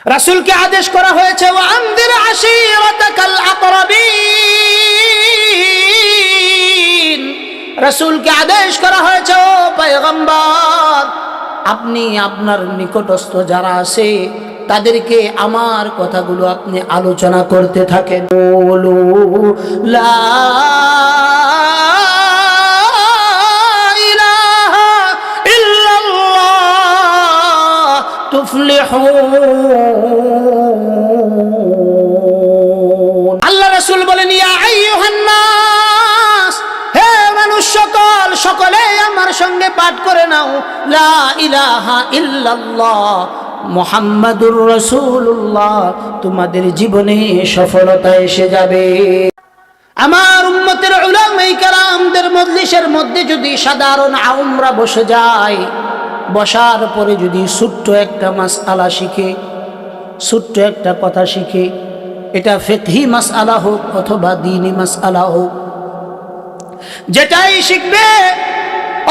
রাসূলকে আদেশ করা হয়েছে ওয়া আনদির আশীরাতাকাল আকরাবিন, রাসূলকে আদেশ করা হয়েছে ও পয়গম্বর আপনি আপনার নিকটস্থ যারা আছে তাদেরকে আমার কথাগুলো আপনি আলোচনা করতে থাকেন। বলু লা ইলাহা ইল্লাল্লাহ তুফলিহুন। আল্লাহ রাসূল বলেন ইয়া আইয়ুহান নাস, হে মানুষ সকল, সকলে আমার সঙ্গে পাঠ করে নাও লা ইলাহা ইল্লাল্লাহ মুহাম্মাদুর রাসূলুল্লাহ, তোমাদের জীবনে সফলতা এসে যাবে। আমার উম্মতের উলামায়ে কেরামদের মজলিসের মধ্যে যদি সাধারণ আওমরা বসে যায়, বসার পরে যদি ছোট্ট একটা মাসআলা শিখে, ছোট্ট একটা কথা শিখে, এটা ফিকহি মাসআলা হোক অথবা দ্বীনি মাসআলা হোক, যেটাই শিখবে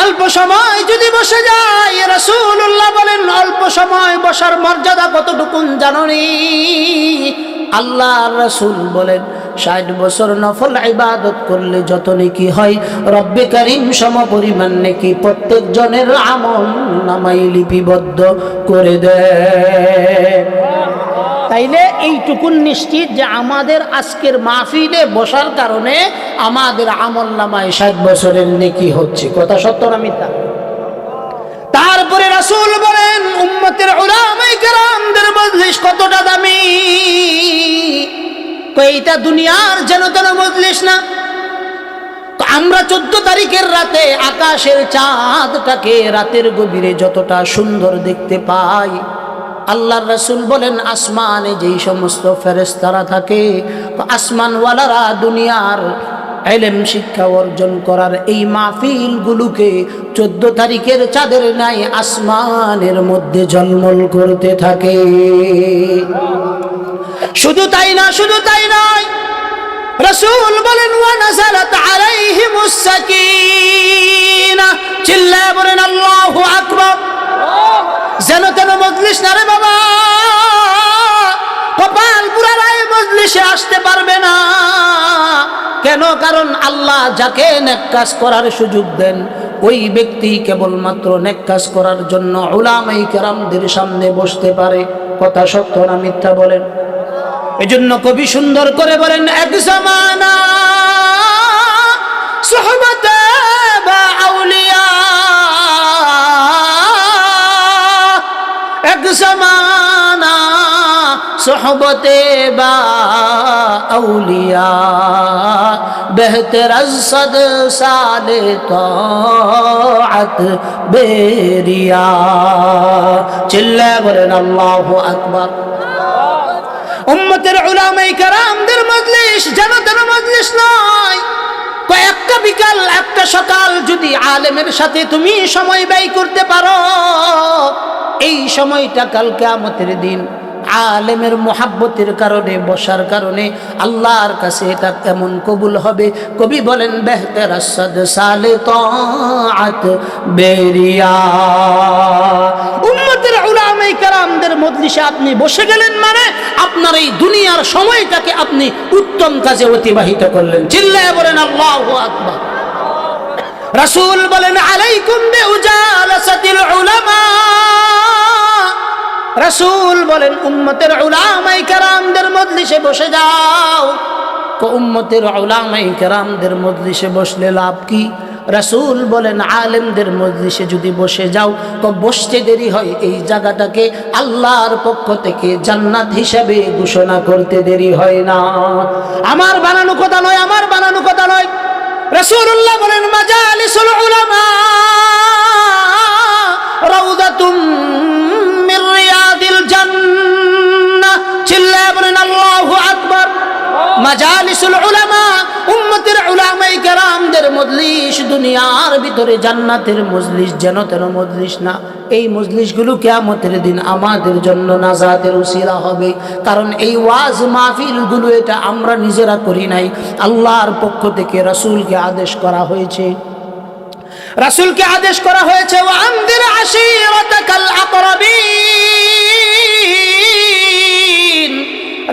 অল্প সময় যদি বসে যায়, রাসূলুল্লাহ বলেন অল্প সময় বসার মর্যাদা কতটুকু জানোনি? আল্লাহর রাসূল বলেন ৬০ বছর নফল ইবাদত করলে যত নেকি হয়, রব্বে কারীম সম পরিমাণ নেকি প্রত্যেক জনের আমল নামায় লিপিবদ্ধ করে দেয়। তাইলে এইটুকুন নিশ্চিত যে আমাদের আজকের মাহফিলে বসার কারণে আমাদের আমল নামায় ৬০ বছরের নেকি হচ্ছে। কথা সত্য না মিথ্যা? তারপরে রাসূল বলেন উম্মতের উলামায়ে কেরামদের মজলিস কতটা দামি। এইটা দুনিয়ার যেন তেন মজলিস না। তো আমরা 14 তারিখের রাতে আকাশের চাঁদটাকে রাতের গভীরে যতটা সুন্দর দেখতে পাই, আল্লাহর রাসূল বলেন আসমানে যেই সমস্ত ফেরেশতারা থাকে, আসমানওয়ালারা দুনিয়ার ইলম শিক্ষা অর্জন করার এই মাহফিলগুলোকে 14 তারিখের চাঁদের ন্যায় আসমানের মধ্যে ঝলমল করতে থাকে। শুধু তাই না, শুধু তাই নয়, রাসূল বলেন ওয়া নাযালাত আলাইহিমুস সাকিনাহ। চিল্লায়ে বলেন আল্লাহু আকবার। যেন তেন মজলিস না রে বাবা, কপাল পুরারা এই মজলিসে আসতে পারবে না। কেন? কারণ আল্লাহ যাকে নেক কাজ করার সুযোগ দেন, ওই ব্যক্তি কেবলমাত্র নেক কাজ করার জন্য উলামায়ে কেরামদের সামনে বসতে পারে। কথা সত্য না মিথ্যা বলেন? এজন্য কবি সুন্দর করে বলেন এক জামানা সুহবতে বা আউলিয়া, এক জামানা সুহবতে বা আউলিয়া, বেহতর আজ 100 সালে তাআত বেরিয়া। চিল্লায়ে বলেন আল্লাহু আকবার। উম্মতের উলামায়ে কেরামদের মজলিস যেন তেন মজলিস নয়। কয়েকটা বিকাল একটা সকাল যদি আলেমের সাথে তুমি সময় ব্যয় করতে পারো, এই সময়টা কাল কিয়ামতের দিন আলেমের মুহাব্বতের কারণে, বসার কারণে আল্লাহর কাছে এটা কেমন কবুল হবে। কবি বলেন বেহতর 100 সালে তাআত বেরিয়া। উম্মতের উলামায়ে কেরামদের মজলিসে আপনি বসে গেলেন মানে আপনার এই দুনিয়ার সময়টাকে আপনি উত্তম কাজে অতিবাহিত করলেন। চিল্লায়ে বলেন আল্লাহু আকবার। রাসূল বলেন আলাইকুম বিউজালাসাতিল উলামা। রাসূল বলেন উম্মতের উলামায়ে কেরামদের মজলিসে বসে যাও। উম্মতের উলামায়ে কেরামদের মজলিসে বসলে লাভ কি? রাসূল বলেন আলেমদের মজলিসে যদি বসে যাও তো বসতে দেরি হয়, এই জায়গাটাকে আল্লাহর পক্ষ থেকে জান্নাত হিসাবে ঘোষণা করতে দেরি হয় না। আমার বানানো কথা নয়, আমার বানানো কথা নয়। রাসূলুল্লাহ বলেন মাজালিসুল উলামা রাউদাতুম মির রিয়াদিল জান্নাহ। চিল্লায়ে বলেন আল্লাহু আকবার। মাজালিসুল উলামা, উম্মতের উলামায়ে কেরামদের মজলিস দুনিয়ার ভিতরে জান্নাতের মজলিস, যেন তেন মজলিস না। এই মজলিসগুলো কিয়ামতের দিন আমাদের জন্য নাজাতের উসিলা হবে। কারণ এই ওয়াজ মাহফিলগুলো এটা আমরা নিজেরা করি নাই, আল্লাহর পক্ষ থেকে রাসূলকে আদেশ করা হয়েছে। রাসূলকে আদেশ করা হয়েছে ওয়া আনদির আশীরাতাকাল আকরাবিন।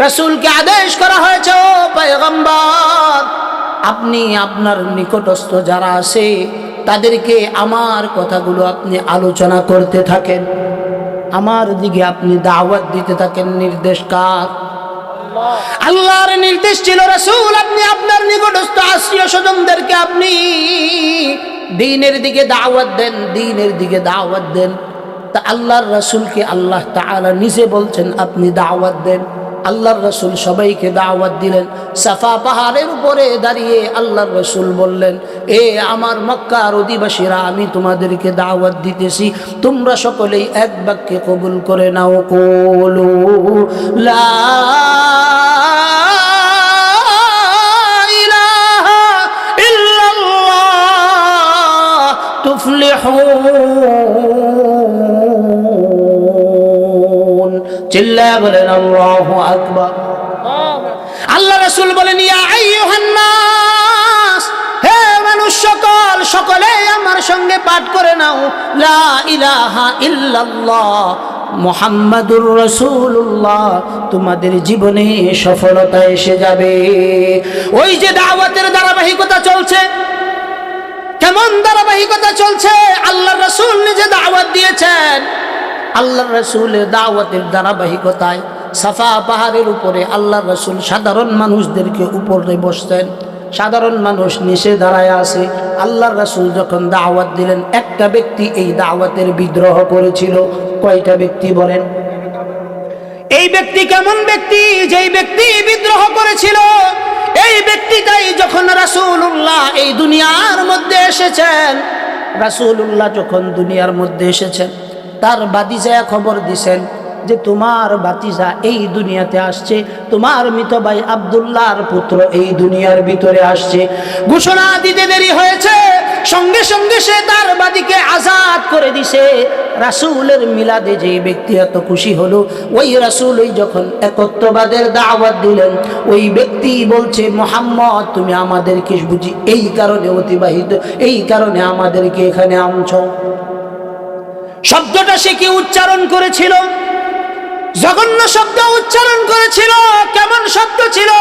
রাসূলকে আদেশ করা হয়েছে, ও পয়গম্বর, আপনি আপনার নিকটস্থ যারা আছে তাদেরকে আমার কথাগুলো আপনি আলোচনা করতে থাকেন, আমার দিকে আপনি দাওয়াত দিতে থাকেন। নির্দেশ কার? আল্লাহর নির্দেশ ছিল, রাসূল আপনি আপনার নিকটস্থ আত্মীয় স্বজনদেরকে আপনি দ্বীনের দিকে দাওয়াত দেন, দ্বীনের দিকে দাওয়াত দেন। তা আল্লাহর রাসূলকে আল্লাহ তাআলা নিজে বলছেন আপনি দাওয়াত দেন। আল্লাহর রাসূল সবাইকে দাওয়াত দিলেন। সাফা পাহাড়ের উপরে দাঁড়িয়ে আল্লাহর রাসূল বললেন, এ আমার মক্কার অধিবাসীরা, আমি তোমাদেরকে দাওয়াত দিতেছি, তোমরা সকলেই এক বাক্যে কবুল করে নাও, কুলু লা ইলাহা ইল্লাল্লাহ তুফলিহুন। চিল্লায়া বলেন আল্লাহু আকবার। আল্লাহ রাসূল বলেন, ইয়া আইয়ুহান নাস, হে মানুষ সকল, সকলে আমার সঙ্গে পাঠ করে নাও, লা ইলাহা ইল্লাল্লাহ মুহাম্মাদুর রাসূলুল্লাহ। তোমাদের জীবনে সফলতা এসে যাবে। ওই যে দাওয়াতের ধারাবাহিকতা চলছে, কেমন ধারাবাহিকতা চলছে? আল্লাহর রাসূল নিজে দাওয়াত দিয়েছেন। আল্লাহর রাসূলের দাওয়াতের ধারাবাহিকতায় সাফা পাহাড়ের উপরে আল্লাহর রাসূল সাধারণ মানুষদেরকে উপরে বসতেন, সাধারণ মানুষ নিচে দাঁড়ায় আছে। আল্লাহর রাসূল যখন দাওয়াত দিলেন, একটা ব্যক্তি এই দাওয়াতের বিদ্রোহ করেছিল। কয়টা ব্যক্তি বলেন? এই ব্যক্তি কেমন ব্যক্তি? যেই ব্যক্তি বিদ্রোহ করেছিল, এই ব্যক্তিটাই যখন রাসূলুল্লাহ এই দুনিয়ার মধ্যে এসেছেন, রাসূলুল্লাহ যখন দুনিয়ার মধ্যে এসেছেন, তার বাতিজায় খবর দিছেন যে তোমার বাতিজা এই দুনিয়াতে আসছে, তোমার মৃত ভাই আব্দুল্লাহর পুত্র এই দুনিয়ার ভিতরে আসছে। ঘোষণা দিতে দেরি হয়েছে, সঙ্গে সঙ্গে সে তার বাদীকে আজাদ করে দিছে। রাসূলের মিলাদে যে ব্যক্তি এত খুশি হলো, ওই রাসূল ওই যখন একত্ববাদের দাওয়াত দিলেন, ওই ব্যক্তি বলছে, মুহাম্মদ তুমি আমাদেরকে বুঝি এই কারণে অতিবাহিত, এই কারণে আমাদেরকে এখানে আনছো। শব্দটা সে কি উচ্চারণ করেছিল? জঘন্য শব্দ উচ্চারণ করেছিল। কেমন শব্দ ছিল?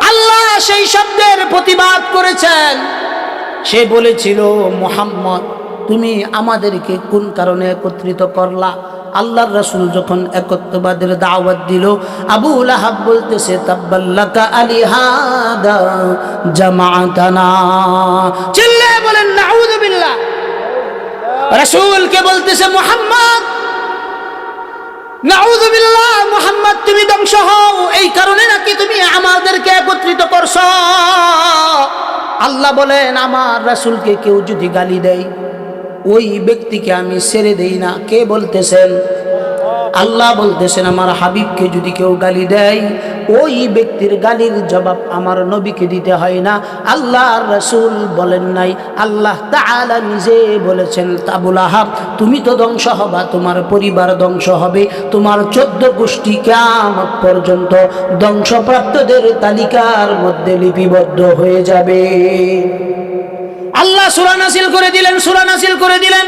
আল্লাহ সেই শব্দের প্রতিবাদ করেছেন। সে বলেছিল, মুহাম্মদ তুমি আমাদেরকে কোন কারণে একত্রিত করলা? আল্লাহর রাসূল যখন একত্ববাদের দাওয়াত দিল, আবু লাহাব বলতেছে, তাব্বাল্লাকা আলিহাদা জামাআতানা। চিল্লায়ে বলেন নাউযু বিল্লাহ। রাসূলকে বলতেছে, মুহাম্মদ নাউযু বিল্লাহ, মুহাম্মদ তুমি ধ্বংস হও, এই কারণে নাকি তুমি আমাদেরকে একত্রিত করছো? আল্লাহ বলেন, আমার রাসূলকে কেউ যদি গালি দেয়, ওই ব্যক্তিকে আমি ছেড়ে দেই না। কে বলতেছেন? আল্লাহ বলতেছেন, আমার হাবিবকে যদি কেউ গালি দেয়, ওই ব্যক্তির গালির জবাব আমার নবীকে দিতে হয় না। আল্লাহর রাসূল বলেন নাই, আল্লাহ তাআলা নিজে বলেছেন, আবু লাহাব তুমি তো ধ্বংস হবা, তোমার পরিবার ধ্বংস হবে, তোমার 14 গোষ্ঠী কিয়ামত পর্যন্ত ধ্বংসপ্রাপ্তদের তালিকার মধ্যে লিপিবদ্ধ হয়ে যাবে। আল্লাহ সূরা নাযিল করে দিলেন, সূরা নাযিল করে দিলেন।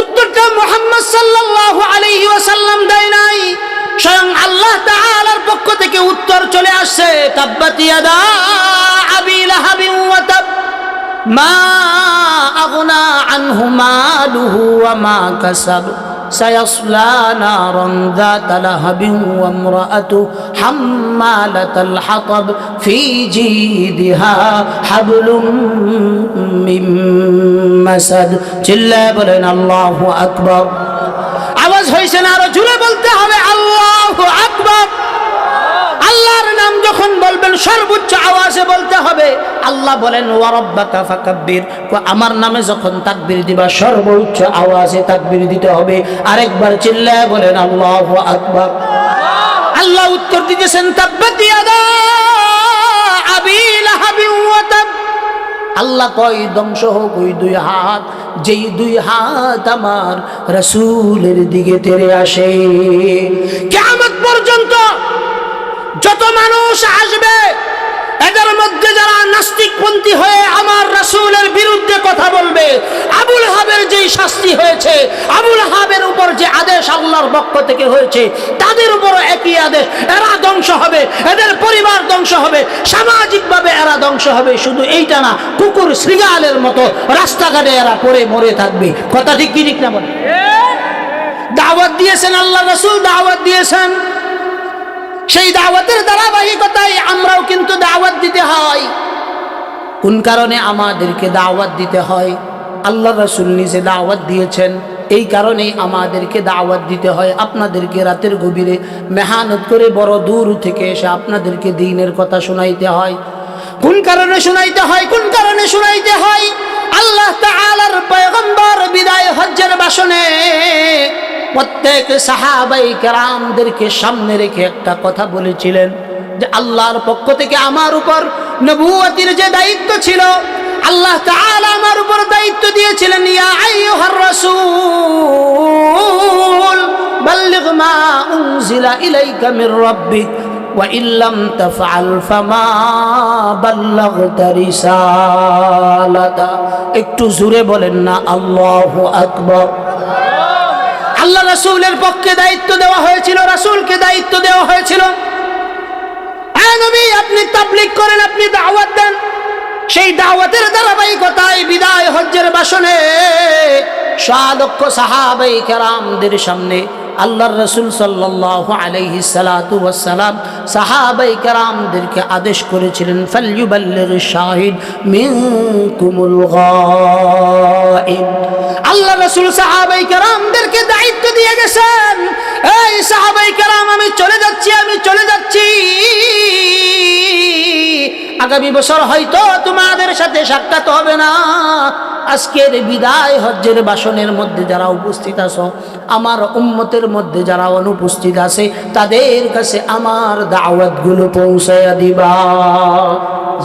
উত্তরটা মুহাম্মদ সাল্লাল্লাহু আলাইহি ওয়াসাল্লাম দেয় নাই, স্বয়ং আল্লাহ তাআলার পক্ষ থেকে উত্তর চলে আসছে। তাব্বাত ইয়াদা আবি লাহাবিন ওয়া তাব মা আগনা আনহু মালুহু ওয়া মা কাসাব সায়াসলা নারান যাতা লাহাবিন ওয়া ইমরাআতু হাম্মালাতাল হাতাব ফি জিদিহা হাবলুম মিন মাসাদ। চিল্লায়ে বলেন আল্লাহু আকবার। আওয়াজ হইছে না? আরো জোরে বলতে হবে আল্লাহু আকবার। আল্লাহর নাম যখন বলবেন সর্বোচ্চ আওয়াজে বলতে হবে। আল্লাহ বলেন, ওয়া রাব্বাকা ফাকাব্বির, আমার নামে যখন তাকবীর দিবা সর্বোচ্চ আওয়াজে তাকবীর দিতে হবে। আরেকবার চিল্লায়ে বলেন আল্লাহু আকবার। আল্লাহ উত্তর দিতেছেন, তাব্বাত ইয়াদা আবি লাহাবিন ওয়া তাব। আল্লাহ কয় ধ্বংস হোক ওই দুই হাত, যেই দুই হাত আমার রাসূলের দিকে তেড়ে আসে। কিয়ামত পর্যন্ত যত মানুষ আসবে, এদের মধ্যে যারা নাস্তিকপন্থী হয়ে আমার রাসূলের বিরুদ্ধে কথা বলবে, আবুল আহাবের যেই শাস্তি হয়েছে, আবুল আহাবের উপর যে আদেশ আল্লাহর পক্ষ থেকে হয়েছে, তাদের উপরও একই আদেশ। এরা ধ্বংস হবে, এদের পরিবার ধ্বংস হবে, সামাজিকভাবে এরা ধ্বংস হবে। শুধু এইটা না, কুকুর শৃগালের মতো রাস্তাঘাটে এরা পড়ে মরে থাকবে। কথা ঠিক কি ঠিক না বলে? দাওয়াত দিয়েছেন আল্লাহ রাসূল, দাওয়াত দিয়েছেন। সেই দাওয়াতের ধারাবাহিকতায় আমরাও কিন্তু দাওয়াত দিতে হয়। কোন কারণে আমাদেরকে দাওয়াত দিতে হয়? আল্লাহ রাসূল নিজে দাওয়াত দিয়েছেন, এই কারণেই আমাদেরকে দাওয়াত দিতে হয়। আপনাদেরকে রাতের গভীরে মেহনত করে বড় দূর থেকে এসে আপনাদেরকে দ্বীনের কথা শোনাইতে হয়। কোন কারণে শোনাইতে হয়? কোন কারণে শোনাইতে হয়? আল্লাহ তাআলার পয়গম্বর বিদায় হজ্জের ভাষণে প্রত্যেক সাহাবায়ে কেরামদেরকে সামনে রেখে একটা কথা বলেছিলেন যে আল্লাহর পক্ষ থেকে আমার উপর নবুয়তের যে দায়িত্ব ছিল, আল্লাহ তাআলা আমার উপর দায়িত্ব দিয়েছিলেন, ইয়া আইয়ুহার রাসূল বাল্লিগ মা উনজিলা ইলাইকা মির রাব্বিক ওয়া ইল্লাম তাফআল ফামা বাল্লাগতা রিসালাতা। একটু জোরে বলেন না আল্লাহু আকবার। আল্লাহ রাসূলের পক্ষে দায়িত্ব দেওয়া হয়েছিল, রাসূলকে দায়িত্ব দেওয়া হয়েছিল, নবী আপনি তাবলীগ করেন, আপনি দাওয়াত দেন। সেই দাওয়াতের ধারাবাহিকতায় বিদায় হজ্জের ভাষণে লক্ষ সাহাবায়ে কেরামদের সামনে আল্লাহর রাসূল সাল্লাল্লাহু আলাইহি সাল্লাতু ওয়াস সালাম সাহাবায়ে কেরামদেরকে আদেশ করেছিলেন, ফালইউবাল্লিগিশ শাহিদ মিনকুমুল গায়ব। আল্লাহ রাসূল সাহাবায়ে কেরামদেরকে দায়িত্ব দিয়ে গেছেন, এই সাহাবায়ে কেরাম আমি চলে যাচ্ছি, আমি চলে যাচ্ছি, আগামী বছর হয়তো তোমাদের সাথে সাক্ষাৎ হবে না। আজকের বিদায় হজ্জের ভাষণের মধ্যে যারা উপস্থিত আছো, আমার উম্মতের মধ্যে যারা অনুপস্থিত আছে, তাদের কাছে আমার দাওয়াতগুলো পৌঁছায়া দিবা।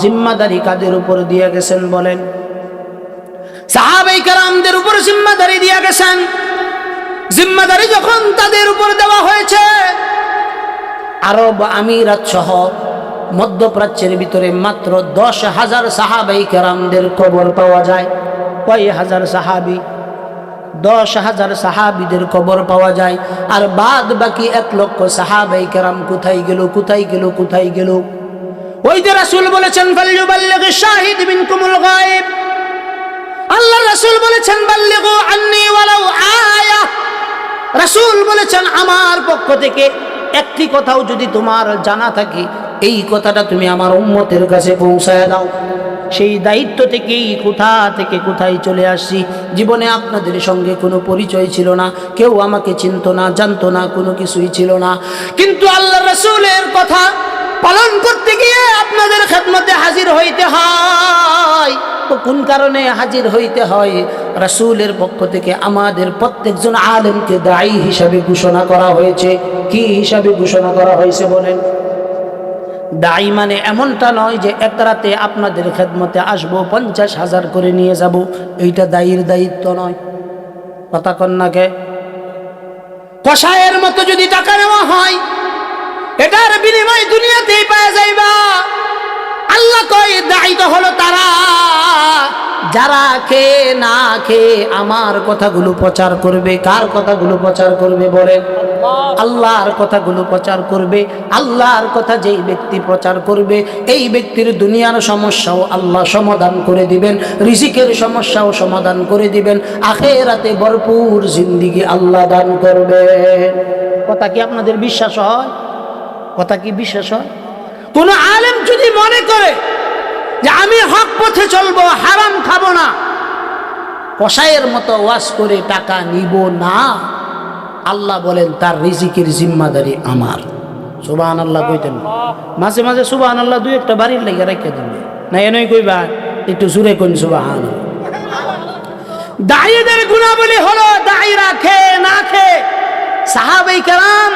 জিম্মাদারি কাদের উপর দিয়ে গেছেন বলেন? সাহাবায়ে কেরামদের উপর জিম্মাদারি দিয়ে গেছেন। জিম্মাদারি যখন তাদের উপর দেওয়া হয়েছে, আরব আমিরাত সহ মধ্যপ্রাচ্যের ভিতরে মাত্র 10,000 সাহাবায়ে কেরামদের কবর পাওয়া যায়। কয় হাজার সাহাবী? 10,000 সাহাবীদের কবর পাওয়া যায়। আর বাদ বাকি 1 লক্ষ সাহাবায়ে কেরাম কোথায় গেল, কোথায় গেল, কোথায় গেল? ওই যে রাসূল বলেছেন ফালইউবাল্লিগিশ শাহিদ মিনকুমুল গায়ব। আল্লাহ রাসূল বলেছেন বাল্লিগু আন্নী ওয়ালাউ আয়া। রাসূল বলেছেন আমার পক্ষ থেকে একটি কথাও যদি তোমার জানা থাকে, এই কথাটা তুমি আমার উম্মতের কাছে পৌঁছায় দাও। সেই দায়িত্ব থেকেই কোথা থেকে কোথায় চলে আসছি। জীবনে আপনাদের সঙ্গে কোনো পরিচয় ছিল না, কেউ আমাকে চিনতো না, জানতো না, কোনো কিছুই ছিল না। কিন্তু আল্লাহ রাসূলের কথা পালন করতে গিয়ে আপনাদের খেদমতে হাজির হইতে হয়। তো কোন কারণে হাজির হইতে হয়? রাসূলের পক্ষ থেকে আমাদের প্রত্যেকজন আলেমকে দায়ী হিসাবে ঘোষণা করা হয়েছে। কি হিসাবে ঘোষণা করা হয়েছে বলেন? দায়ী মানে এমনটা নয় যে এক রাতে আপনাদের খেদমতে আসবো, 50,000 করে নিয়ে যাব, এইটা দায়ীর দায়িত্ব নয়। কথা কন্যাকে কষায়ের মতো যদি টাকা নেওয়া হয়, এটার বিনিময় দুনিয়াতেই পাওয়া যাইবা। আল্লাহ কয় দায়ী তো হলো তারা যারা খেয়ে না খেয়ে আমার কথাগুলো প্রচার করবে। কার কথাগুলো প্রচার করবে বলেন? আল্লাহর কথাগুলো প্রচার করবে। আল্লাহর কথা যেই ব্যক্তি প্রচার করবে, এই ব্যক্তির দুনিয়ার সমস্যাও আল্লাহ সমাধান করে দিবেন, রিজিকের সমস্যাও সমাধান করে দিবেন, আখিরাতে ভরপুর জিন্দেগি আল্লাহ দান করবেন। কথা কি আপনাদের বিশ্বাস হয়? কথা কি বিশ্বাস হয়? কোন আলেম যদি মনে করে যে আমি হক পথে চলবো, হারাম খাবো না, কসাইয়ের মতো ওয়াজ করে টাকা নিব না, আল্লাহ বলেন তার রিজিকের জিম্মাদারি আমার। সুবহানাল্লাহ কইতেন মাঝে মাঝে, সুবহানাল্লাহ দুই একটা বাড়ির লেগে রেখে দেন না, এনেই কইবা একটু জোরে কইন সুবহানাল্লাহ। দায়ীদের গুণাবলী হলো দায়ীরা খেয়ে না খেয়ে। সাহাবায়ে কেরাম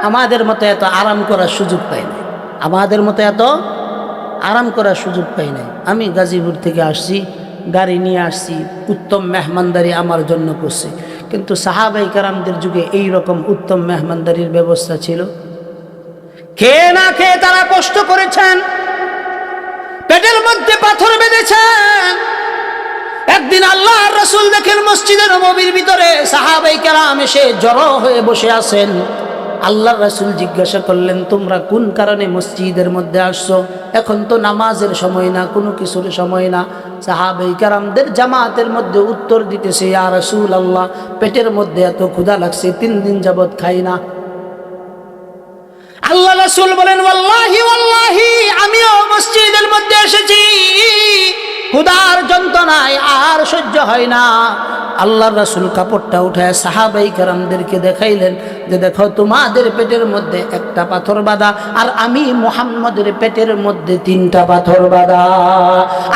আমাদের মতো এত আরাম করার সুযোগ পাই না, আমাদের মতো এত আরাম করার সুযোগ পাই নাই। আমি গাজীপুর থেকে আসছি, গাড়ি নিয়ে আসছি, উত্তম মেহমানদারি আমার জন্য করছে। কিন্তু সাহাবায়ে কেরামদের যুগে এই রকম উত্তম মেহমানদারির ব্যবস্থা ছিল? খেয়ে না খেয়ে তারা কষ্ট করেছেন। পেটের মধ্যে পাথর বেঁধেছেন। একদিন আল্লাহর রাসূল দেখেন মসজিদে নববীর ভিতরে সাহাবায়ে কেরাম এসে জড়ো হয়ে বসে আছেন। আল্লাহর রাসূল জিজ্ঞাসা করলেন, তোমরা কোন কারণে মসজিদের মধ্যে আসছো? এখন তো নামাজের সময় না, কোনো কিছুর সময় না। সাহাবায়ে কেরামদের জামাতের মধ্যে উত্তর দিতেছে, ইয়া রাসূলুল্লাহ, পেটের মধ্যে এত ক্ষুধা লাগছে, 3 দিন যাবত খাই না। আল্লাহ রাসূল বলেন, ওয়াল্লাহি ওয়াল্লাহি, আমিও মসজিদের মধ্যে এসেছি, ক্ষুধার যন্ত্রণায় আর সহ্য হয় না। আল্লাহর রাসূল কাপড়টা উঠায় সাহাবায়ে কেরামদেরকে দেখাইলেন যে দেখো, তোমাদের পেটের মধ্যে একটা পাথর বাঁধা, আর আমি মুহাম্মদের পেটের মধ্যে 3টা পাথর বাঁধা।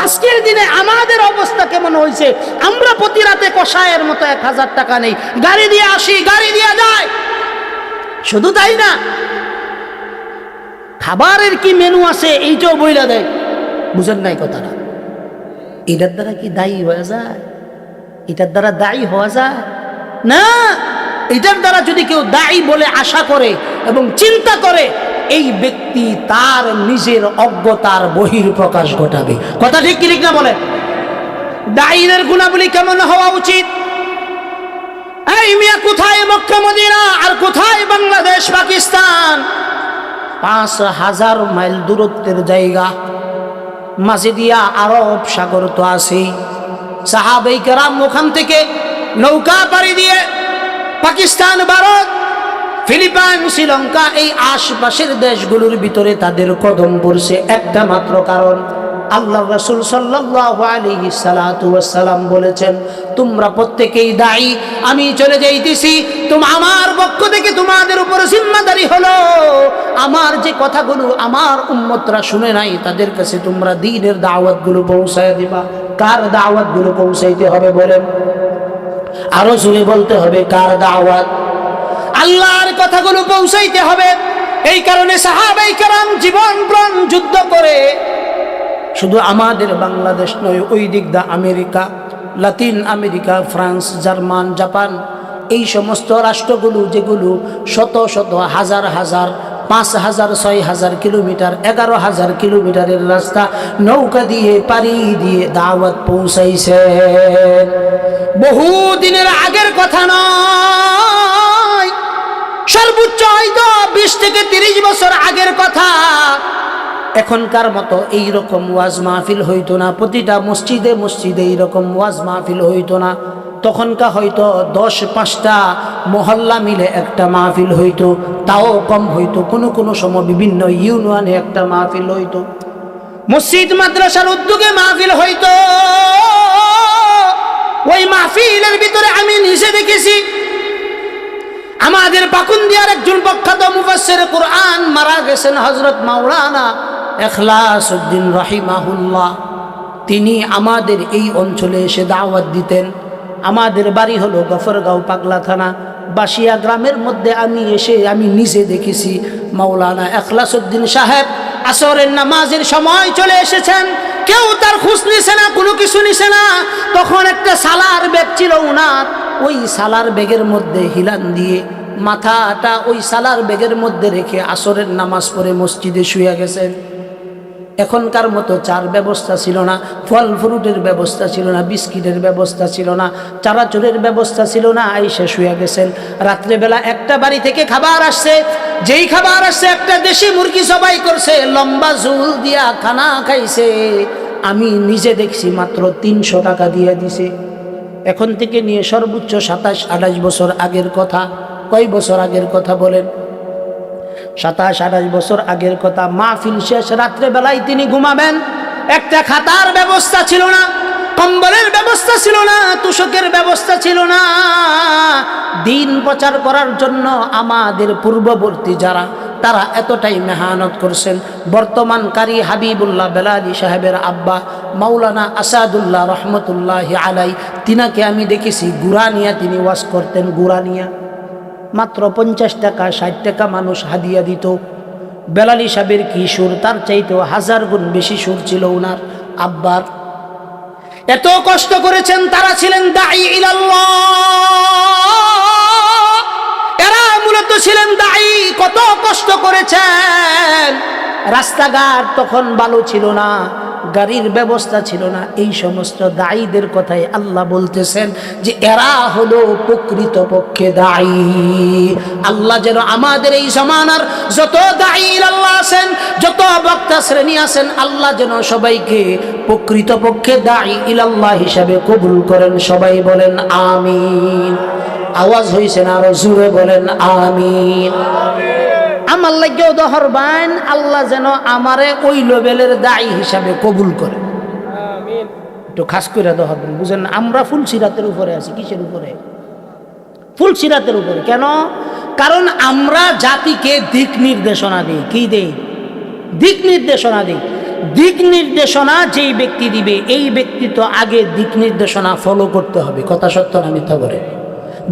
আজকের দিনে আমাদের অবস্থা কেমন হয়েছে? আমরা প্রতি রাতে কষায়ের মতো 1000 টাকা নেই, গাড়ি দিয়ে আসি, গাড়ি দিয়ে যায়। শুধু তাই না, খাবারের কি মেনু আছে এইটাও বইলা দেয়। বুঝেন নাই কথাটা? এটার দ্বারা কি দায়ী হয়ে যায়? এটার দ্বারা দায়ী হওয়া যায় না। এটার দ্বারা যদি কেউ দায়ী বলে আশা করে এবং চিন্তা করে, এই ব্যক্তি তার নিজের অজ্ঞতার বহির প্রকাশ ঘটাবে। কথা ঠিক কি ঠিক না বলে? দায়ীদের গুণাবলী কেমন হওয়া উচিত? এই মিয়া, কোথায় মক্কা মদিনা আর কোথায় বাংলাদেশ পাকিস্তান? 5000 মাইল দূরত্বের জায়গা, মাঝে দিয়া আরব সাগর তো আছেই। সাহাবায়ে কেরাম ওখান থেকে নৌকা পাড়ি দিয়ে পাকিস্তান, ভারত, ফিলিপাইন, শ্রীলঙ্কা, এই আশপাশের দেশগুলোর ভিতরে তাদের কদম পড়ছে একটা মাত্র কারণ, আল্লাহর রাসূল সাল্লাল্লাহু আলাইহি সাল্লাতু ওয়াস সালাম বলেছেন, তোমরা প্রত্যেকেই দায়ী, আমি চলে যাইতেছি। আমার পক্ষ থেকে তোমাদের উপর জিম্মাদারি হলো, আমার যে কথাগুলো আমার উম্মতরা শুনে নাই, তাদের কাছে তোমরা দ্বীনের দাওয়াতগুলো পৌঁছায় দিবা। কার দাওয়াতগুলো পৌঁছাইতে হবে বলেন? আরো জোরে বলতে হবে, কার দাওয়াত? আল্লাহর কথাগুলো পৌঁছাইতে হবে। এই কারণে সাহাবায়ে কেরাম জীবন প্রাণ যুদ্ধ করে, শুধু আমাদের বাংলাদেশ নয়, ওই দিক দা America, Latin America, France, German, Japan, এই সমস্ত রাষ্ট্রগুলো যেগুলো শত শত হাজার হাজার, 5000, 6000 কিলোমিটার, 11000 কিলোমিটারের রাস্তা নৌকা দিয়ে পাড়ি দিয়ে দাওয়াত পৌঁছাইছে। বহু দিনের আগের কথা নয়, সর্বোচ্চ হয়তো 20 থেকে 30 বছর আগের কথা। এখনকার মতো এইরকম ওয়াজ মাহফিল হইতো না, প্রতিটা মসজিদে মসজিদে এইরকম ওয়াজ মাহফিল হইতো না। তখনকার হয়তো 10-5টা মহল্লা মিলে একটা মাহফিল হইতো, তাও কম হইতো। কোনো কোনো সময় বিভিন্ন ইউনিয়নে একটা মাহফিল হইতো, মসজিদ মাদ্রাসার উদ্যোগে মাহফিল হইতো। ওই মাহফিলের ভিতরে আমি নিজে দেখেছি, আমাদের পাকুন্দিয়ার একজন প্রখ্যাত মুফাসসির কুরআন মারা গেছেন, হযরত মাওলানা ইখলাসউদ্দিন রাহিমাহুল্লাহ। তিনি আমাদের এই অঞ্চলে এসে দাওয়াত দিতেন। আমাদের বাড়ি হলো গফরগাঁও, পাগলা থানা, বাসিয়া গ্রামের মধ্যে। আমি নিজে দেখেছি মাওলানা ইখলাসউদ্দিন সাহেব আসরের নামাজের সময় চলে এসেছেন, কেউ তার খোঁজ নিছে না, কোনো কিছু নিছে না। তখন একটা সালার ব্যাগ ছিল উনার, ওই সালার ব্যাগের মধ্যে হিলান দিয়ে মাথাটা ওই সালার ব্যাগের মধ্যে রেখে আসরের নামাজ পড়ে মসজিদে শুয়ে গেছেন। এখনকার মতো চার ব্যবস্থা ছিল না, ফল ফ্রুটের ব্যবস্থা ছিল না, বিস্কিটের ব্যবস্থা ছিল না, চানাচুরের ব্যবস্থা ছিল না। আইসা শুয়ে গেছেন। রাত্রেবেলা একটা বাড়ি থেকে খাবার আসছে, যেই খাবার আসছে একটা দেশি মুরগি জবাই করছে, লম্বা ঝুল দিয়া খানা খাইছে। আমি নিজে দেখছি মাত্র 300 টাকা দিয়ে দিছে। এখন থেকে নিয়ে সর্বোচ্চ 27-28 বছর আগের কথা। কয় বছর আগের কথা বলেন? 27-28 বছর আগের কথা। মাহফিল শেষ, রাত্রেবেলায় তিনি ঘুমাবেন। একটা খাতার ব্যবস্থা ছিল না, কম্বলের ব্যবস্থা ছিল না, তুষকের ব্যবস্থা ছিল না। দিন প্রচার করার জন্য আমাদের পূর্ববর্তী যারা, তারা এতটাই মেহনত করছেন। বর্তমান কারি হাবিবুল্লাহ বেলালি সাহেবের আব্বা মাওলানা আসাদুল্লাহ রহমতুল্লাহ আলাই, তিনাকে আমি দেখেছি গুরানিয়া তিনি ওয়াজ করতেন। গুরানিয়া মাত্র 50 টাকা 60 টাকা মানুষ হাদিয়া দিত। বেলালি সাহেবের কি সুর, তার চাইতেও 1000 গুণ বেশি সুর ছিল ওনার আব্বার। এত কষ্ট করেছেন, তারা ছিলেন দাঈ ইলাল্লাহ। এরা মূলত ছিলেন দাঈ। কত কষ্ট করেছেন, রাস্তাঘাট তখন ভালো ছিল না, গাড়ির ব্যবস্থা ছিল না। এই সমস্ত দায়ীদের কথাই আল্লাহ বলতেছেন যে এরা হলো প্রকৃতপক্ষে দায়ী। আল্লাহ যেন আমাদের এই জামানার যত দায়ী আল্লাহ আছেন, যত বক্তা শ্রেণী আছেন, আল্লাহ যেন সবাইকে প্রকৃতপক্ষে দায়ী ইলাল্লাহ হিসাবে কবুল করেন। সবাই বলেন আমিন। আওয়াজ হয়েছে না? আরো জোরে বলেন আমিন। আমার লাগেও দহরবান, আল্লাহ যেন আমারে ওই লেভেলের দায়ী হিসাবে কবুল করে। একটু খাস করে দহরবেন, বুঝেন না? আমরা ফুলসিরাতের উপরে আছি। কিসের উপরে? ফুলসিরাতের উপরে। কেন? কারণ আমরা জাতিকে দিক নির্দেশনা দিই। কি দেই? দিক নির্দেশনা দিই। দিক নির্দেশনা যেই ব্যক্তি দিবে, এই ব্যক্তি তো আগে দিক নির্দেশনা ফলো করতে হবে। কথা সত্য না মিথ্যা বলে?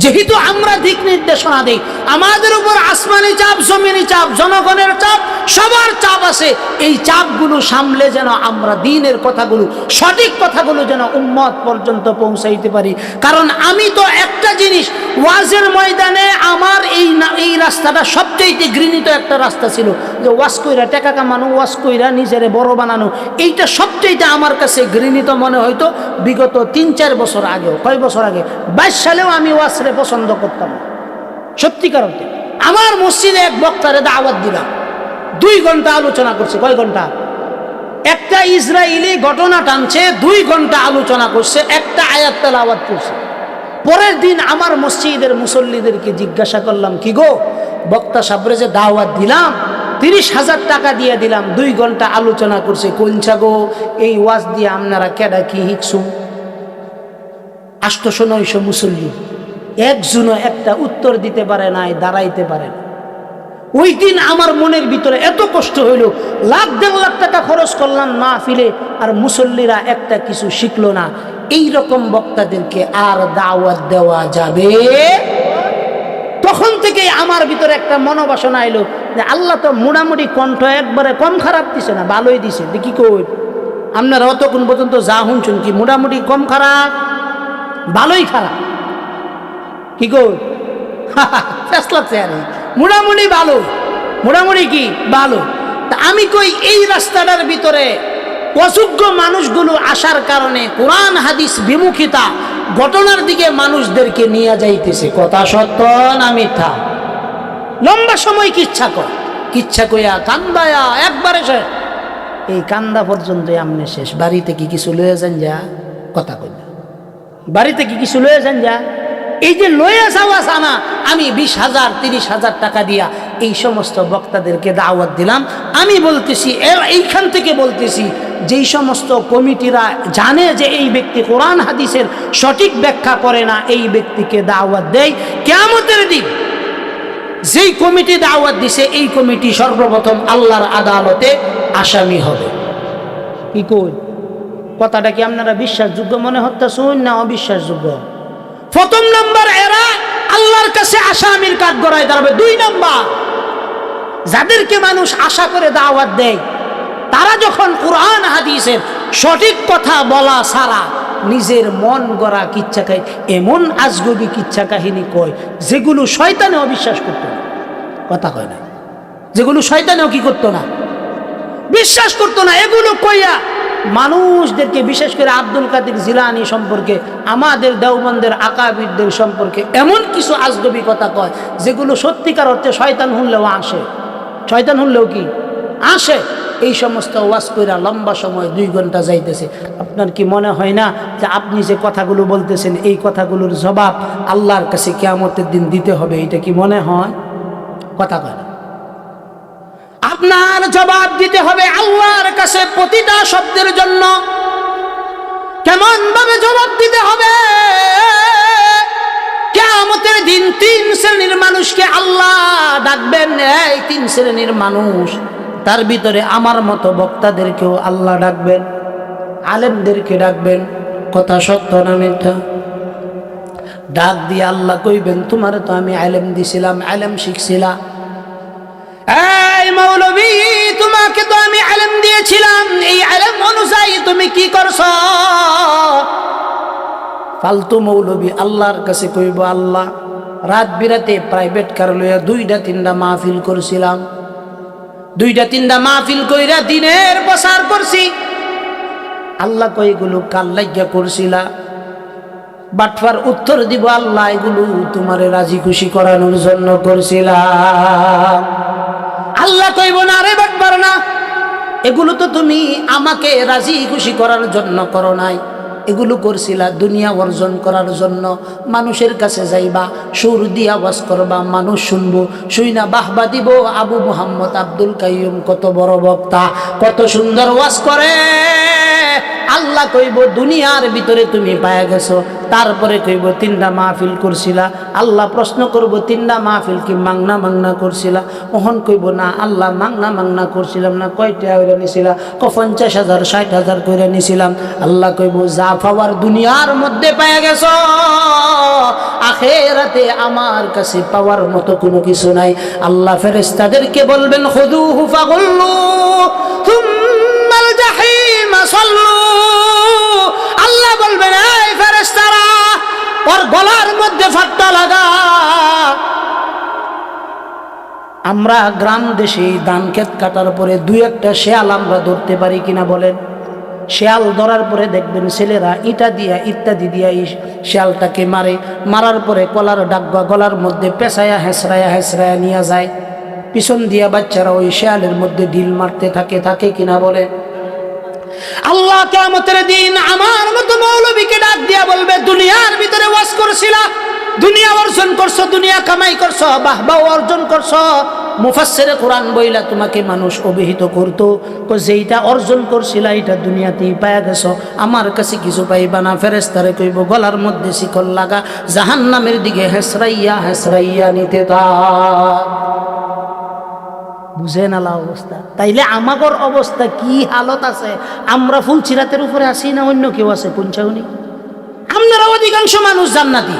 যেহেতু আমরা দিক নির্দেশনা দেই, আমাদের উপর আসমানি চাপ, জমিনি চাপ, জনগণের চাপ, সবার চাপ আছে। এই চাপগুলো সামলে যেন আমরা দ্বীনের কথাগুলো, সঠিক কথাগুলো যেন উম্মত পর্যন্ত পৌঁছাইতে পারি। কারণ আমি তো একটা জিনিস, ওয়াজের ময়দানে আমার এই রাস্তাটা সবচেয়ে ঘৃণিত একটা রাস্তা ছিল, যে ওয়াজ কইরা টাকা কামানো, ওয়াজ কইরা নিজেরে বড় বানানো, এইটা সবচেয়ে আমার কাছে ঘৃণিত মনে হইতো। বিগত 3-4 বছর আগেও, কয় বছর আগে, 22 সালেও আমি ওয়াজ পছন্দ করতাম সত্যিকার অর্থে। আমার মসজিদে এক বক্তারে দাওয়াত দিলাম, 2 ঘন্টা আলোচনা করছে। কয় ঘন্টা? একটা ইসরায়েলি ঘটনা টানছে, 2 ঘন্টা আলোচনা করছে, একটা আয়াত তেলাওয়াত করছে। পরের দিন আমার মসজিদের মুসল্লিদেরকে জিজ্ঞাসা করলাম, কি গো, বক্তা সাহেবরে যে দাওয়াত দিলাম, 30,000 টাকা দিয়ে দিলাম, 2 ঘন্টা আলোচনা করছে, কোনছা গো, এই ওয়াজ দিয়ে আপনারা কেডা কি হিকসুম? 800-900 মুসল্লি, একজনও একটা উত্তর দিতে পারে নাই, দাঁড়াইতে পারে না। ওই দিন আমার মনের ভিতরে এত কষ্ট হইল, 1,00,000 টাকা খরচ করলাম মাহফিলে, আর মুসল্লিরা একটা কিছু শিখলো না। এই রকম বক্তাদেরকে আর দাওয়াত দেওয়া যাবে? তখন থেকে আমার ভিতরে একটা মনোবাসনা এলো যে আল্লাহ তো মোটামুটি কণ্ঠ একবারে কম খারাপ দিছে না, ভালোই দিছে। দেখি কই আপনারা অতক্ষণ পর্যন্ত যা শুনছেন, কি মোটামুটি কম খারাপ? ভালোই খারাপ। কি কই? ফেসলাচ্ছে আরে, মোটামুটি ভালো। মোটামুটি কি ভালো? তা আমি কই এই রাস্তাটার ভিতরে অযোগ্য মানুষগুলো আসার কারণে কোরআন হাদিস বিমুখিতা ঘটনার দিকে মানুষদেরকে নিয়ে যাইতেছে। কথা সত্য না মিথ্যা? লম্বা সময় কিচ্ছা কইয়া কান্দায়া একবারে শেষ। এই কান্দা পর্যন্ত আমনে শেষ। বাড়িতে কি কিছু লয়ে যান যা? কথা কইলা, বাড়িতে কি কিছু লয়ে যান যা? এই যে লয়ে যাওয়া জানা, আমি 20,000 30,000 টাকা দিয়া এই সমস্ত বক্তাদেরকে দাওয়াত দিলাম। আমি বলতেছি, এইখান থেকে বলতেছি, যেই সমস্ত কমিটিরা জানে যে এই ব্যক্তি কোরআন হাদিসের সঠিক ব্যাখ্যা করে না, এই ব্যক্তিকে দাওয়াত দেয়, কিয়ামতের দিন যেই কমিটি দাওয়াত দিছে, এই কমিটি সর্বপ্রথম আল্লাহর আদালতে আসামি হবে। কি কই? কথাটা কি আপনারা বিশ্বাসযোগ্য মনে হচ্ছেন না অবিশ্বাসযোগ্য? 1 নম্বর, এরা আল্লাহর কাছে আসামির কাঠ গড়ায় দাঁড়াবে। 2 নম্বর, যাদেরকে মানুষ আশা করে দাওয়াত দেয়, তারা যখন কোরআন হাদিসের সঠিক কথা বলা ছাড়া নিজের মন গড়া কিচ্ছা খায়, এমন আজগবি কিচ্ছা কাহিনী কয় যেগুলো শয়তানে অবিশ্বাস করতো না। কথা কয় না? যেগুলো শয়তানেও কি করতো না? বিশ্বাস করতো না। এগুলো কইয়া মানুষদেরকে, বিশেষ করে আব্দুল কাদের জিলানী সম্পর্কে, আমাদের দেওবন্দের আকাবিরদের সম্পর্কে এমন কিছু আজগবি কথা কয় যেগুলো সত্যিকার অর্থে শয়তান শুনলেও আসে। শয়তান শুনলেও কি আসে? এই সমস্ত ওয়াজ কইরা লম্বা সময় 2 ঘন্টা যাইতেছে। আপনার কি মনে হয় না যে আপনি যে কথাগুলো বলতেছেন, এই কথাগুলোর জবাব আল্লাহর কাছে কিয়ামতের দিন দিতে হবে? এটা কি মনে হয়? কথা কয় না। আপনার জবাব দিতে হবে আল্লাহর কাছে প্রতিটা শব্দের জন্য। কেমন ভাবে জবাব দিতে হবে? কিয়ামতের দিন 3 শ্রেণীর মানুষকে আল্লাহ ডাকবেন। এই 3 শ্রেণীর মানুষ, তার ভিতরে আমার মতো বক্তাদেরকেও আল্লাহ ডাকবেন, আলেমদেরকে ডাকবেন। কথা সত্য না মিথ্যা? ডাক দিয়ে আল্লাহ কইবেন, তোমারে তো আমি আলেম দিছিলাম, আলেম শিখছিলাম। এই মৌলবী, তোমাকে তো আমি আলেম দিয়েছিলাম, এই আলেম অনুযায়ী তুমি কি করছো? ফালতু মৌলবী আল্লাহর কাছে কইব, আল্লাহ রাত বিরাতে প্রাইভেট কার লইয়া 2টা 3টা মাহফিল করছিলাম, দুইটা তিনটা মাহফিল কইরা দিনের প্রচার করছি। আল্লাহ কই এগুলো কাল লাগিয়া করছিলা? বাটফার উত্তর দিব, আল্লাহ এগুলো তোমারে রাজি খুশি করানোর জন্য করছিলাম। আল্লাহ কইব না রে বাটফার না, এগুলো তো তুমি আমাকে রাজি খুশি করার জন্য করো নাই, এগুলো করছিলা দুনিয়া অর্জন করার জন্য। মানুষের কাছে যাইবা, সুর দিয়া ওয়াজ করবা, মানুষ শুনবো, শুইনা বাহবা দিব। আবু মুহাম্মদ আব্দুল কাইয়ুম কত বড় বক্তা, কত সুন্দর ওয়াজ করে। আল্লাহ কইব দুনিয়ার ভিতরে তুমি পায়া গেছো, তারপরে কইব তিনটা মাহফিল করছিলা। আল্লাহ প্রশ্ন করব তিনটা মাহফিল কি মাংনা মাংনা করছিলা? ওহন কইব না আল্লাহ মাংনা মাংনা করছিলাম না। কয়টা কইরা নিছিলা? 50,000 60,000 কইরা নিছিলাম। আল্লাহ কইব যা পাওয়ার দুনিয়ার মধ্যে পায়া গেছো, আখিরাতে আমার কাছে পাওয়ার মতো কোনো কিছু নাই। আল্লাহ ফেরেশতাদেরকে বলবেন খুযুহু ফাগুল্লু থুম্মাল জাহিমা সাল্লু। আল্লাহ বলবেন এই ফেরেশতারা ওর গলার মধ্যে ফাট্টা লাগা। আমরা গ্রাম দেশে ধান ক্ষেত কাটার পরে দুই একটা শেয়াল আমরা ধরতে পারি কিনা বলেন? শেয়াল ধরার পরে দেখবেন ছেলেরা ইটা দিয়া ইত্যাদি দিয়া এই শেয়ালটাকে মারে। মারার পরে কলার ডাকবা গলার মধ্যে পেঁচায়া হেঁচড়ায়া হেঁচড়ায়া নিয়ে যায়। পিছন দিয়া বাচ্চারা ওই শেয়ালের মধ্যে ঢিল মারতে থাকে, থাকে কিনা বলে? আল্লাহ কিয়ামতের দিন আমার মতো মৌলবীকে ডাক দিয়া বলবে দুনিয়ার ভিতরে ওয়াজ করছিলা, দুনিয়া অর্জন করছো, দুনিয়া কামাই করছো, বাহবা অর্জন করছো। মুফাসসিরে কোরআন বইলা তোমাকে মানুষ অভিহিত করতো, যেইটা অর্জন করছিলা এটা দুনিয়াতেই পায়া গেছো, আমার কাছে কিছু পাইবা না। ফেরেশতারে কইব গলার মধ্যে শিকল লাগা, জাহান্নামের দিকে হেসরাইয়া হেসরাইয়া নিতে থাক। বুঝেন আল্লাহ অবস্থা? তাইলে আমাগর অবস্থা কি হালত আছে? আমরা ফুলচিরাতের উপরে আসি না অন্য কেউ আছে পৌঁছাওনি? আপনারা অধিকাংশ মানুষ জান্নাতি,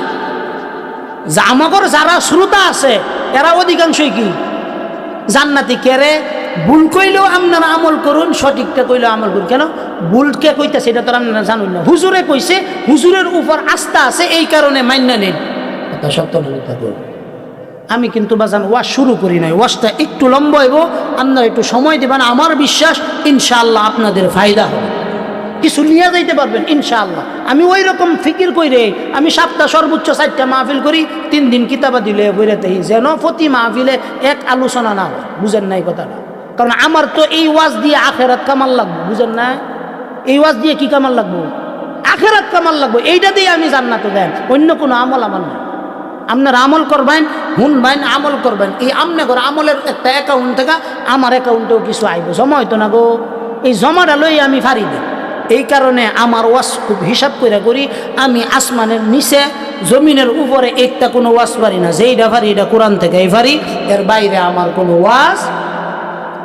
আমাগর যারা শ্রোতা আছে এরা অধিকাংশই কি জান্নাতি। কেরে? ভুল কইলেও আপনারা আমল করুন, সঠিকটা কইলেও আমল করুন। কেন ভুলকে কইতা সেটা তো আপনারা জানুন না। হুজুরে কইছে, হুজুরের উপর আস্থা আছে, এই কারণে মাইন্না নেন। এটা সত্য কথা বল। আমি কিন্তু বাজান ওয়াজ শুরু করি নাই, ওয়াজটা একটু লম্বা হইব, আপনারা একটু সময় দেবেন। আমার বিশ্বাস ইনশাআল্লাহ আপনাদের ফায়দা হবে, কিছু নিয়ে যাইতে পারবেন ইনশাআল্লাহ। আমি ওই রকম ফিকির কইরে আমি সপ্তাহ সর্বোচ্চ 4টা মাহফিল করি, 3 দিন কিতাবা দিলে বইরাতেই যেন প্রতি মাহফিলে এক আলোচনা না হয়। বুঝেন নাই কথাটা? কারণ আমার তো এই ওয়াজ দিয়ে আখেরাত কামাল লাগবে। বুঝেন না? এই ওয়াজ দিয়ে কি কামাল লাগবো? আখেরাত কামাল লাগবে। এইটা দিয়ে আমি জান্নাতে দেন, অন্য কোনো আমল আমার না। আপনার আমল করবেন, শুনবেন, আমল করবেন। এই আমনে আমলের একটা অ্যাকাউন্ট থেকে আমার অ্যাকাউন্টেও কিছু আইব, জমা হইতো না গো। এই জমাটা লই আমি ফারি দিই। এই কারণে আমার ওয়াজ খুব হিসাব করে করি। আমি আসমানের নিচে জমিনের উপরে একটা কোনো ওয়াজ পারি না। যেইটা পারি এটা কোরআন থেকে পারি, এর বাইরে আমার কোনো ওয়াজ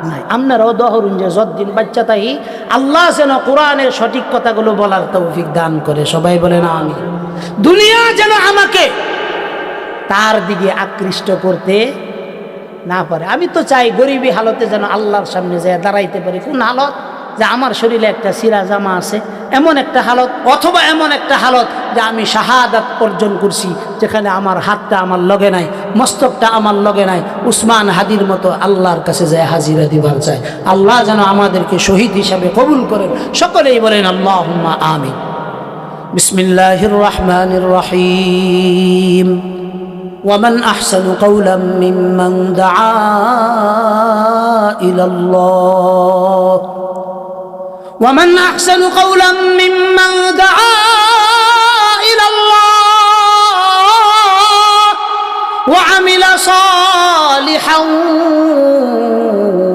নাই। আপনারাও দহরুন যে যতদিন বাচ্চা তাই আল্লাহ যেন কোরআনের সঠিক কথাগুলো বলার তৌফিক দান করে। সবাই বলেন আমিন। দুনিয়া যেন আমাকে তার দিকে আকৃষ্ট করতে না পারে। আমি তো চাই গরিবী হালতে যেন আল্লাহর সামনে যায় দাঁড়াইতে পারি। কোন হালত? যে আমার শরীরে একটা সিরা জামা আছে, এমন একটা হালত, অথবা এমন একটা হালত যে আমি শাহাদাত অর্জন করছি, যেখানে আমার হাতটা আমার লগে নাই, মস্তকটা আমার লগে নাই। উসমান হাদির মতো আল্লাহর কাছে যায় হাজিরা দিবার চাই। আল্লাহ যেন আমাদেরকে শহীদ হিসাবে কবুল করেন। সকলেই বলেন আল্লাহুম্মা আমিন। বিসমিল্লাহির রহমানির রহিম। ومن أحسن قولا ممن دعا إلى الله ومن أحسن قولا ممن دعا إلى الله وعمل صالحا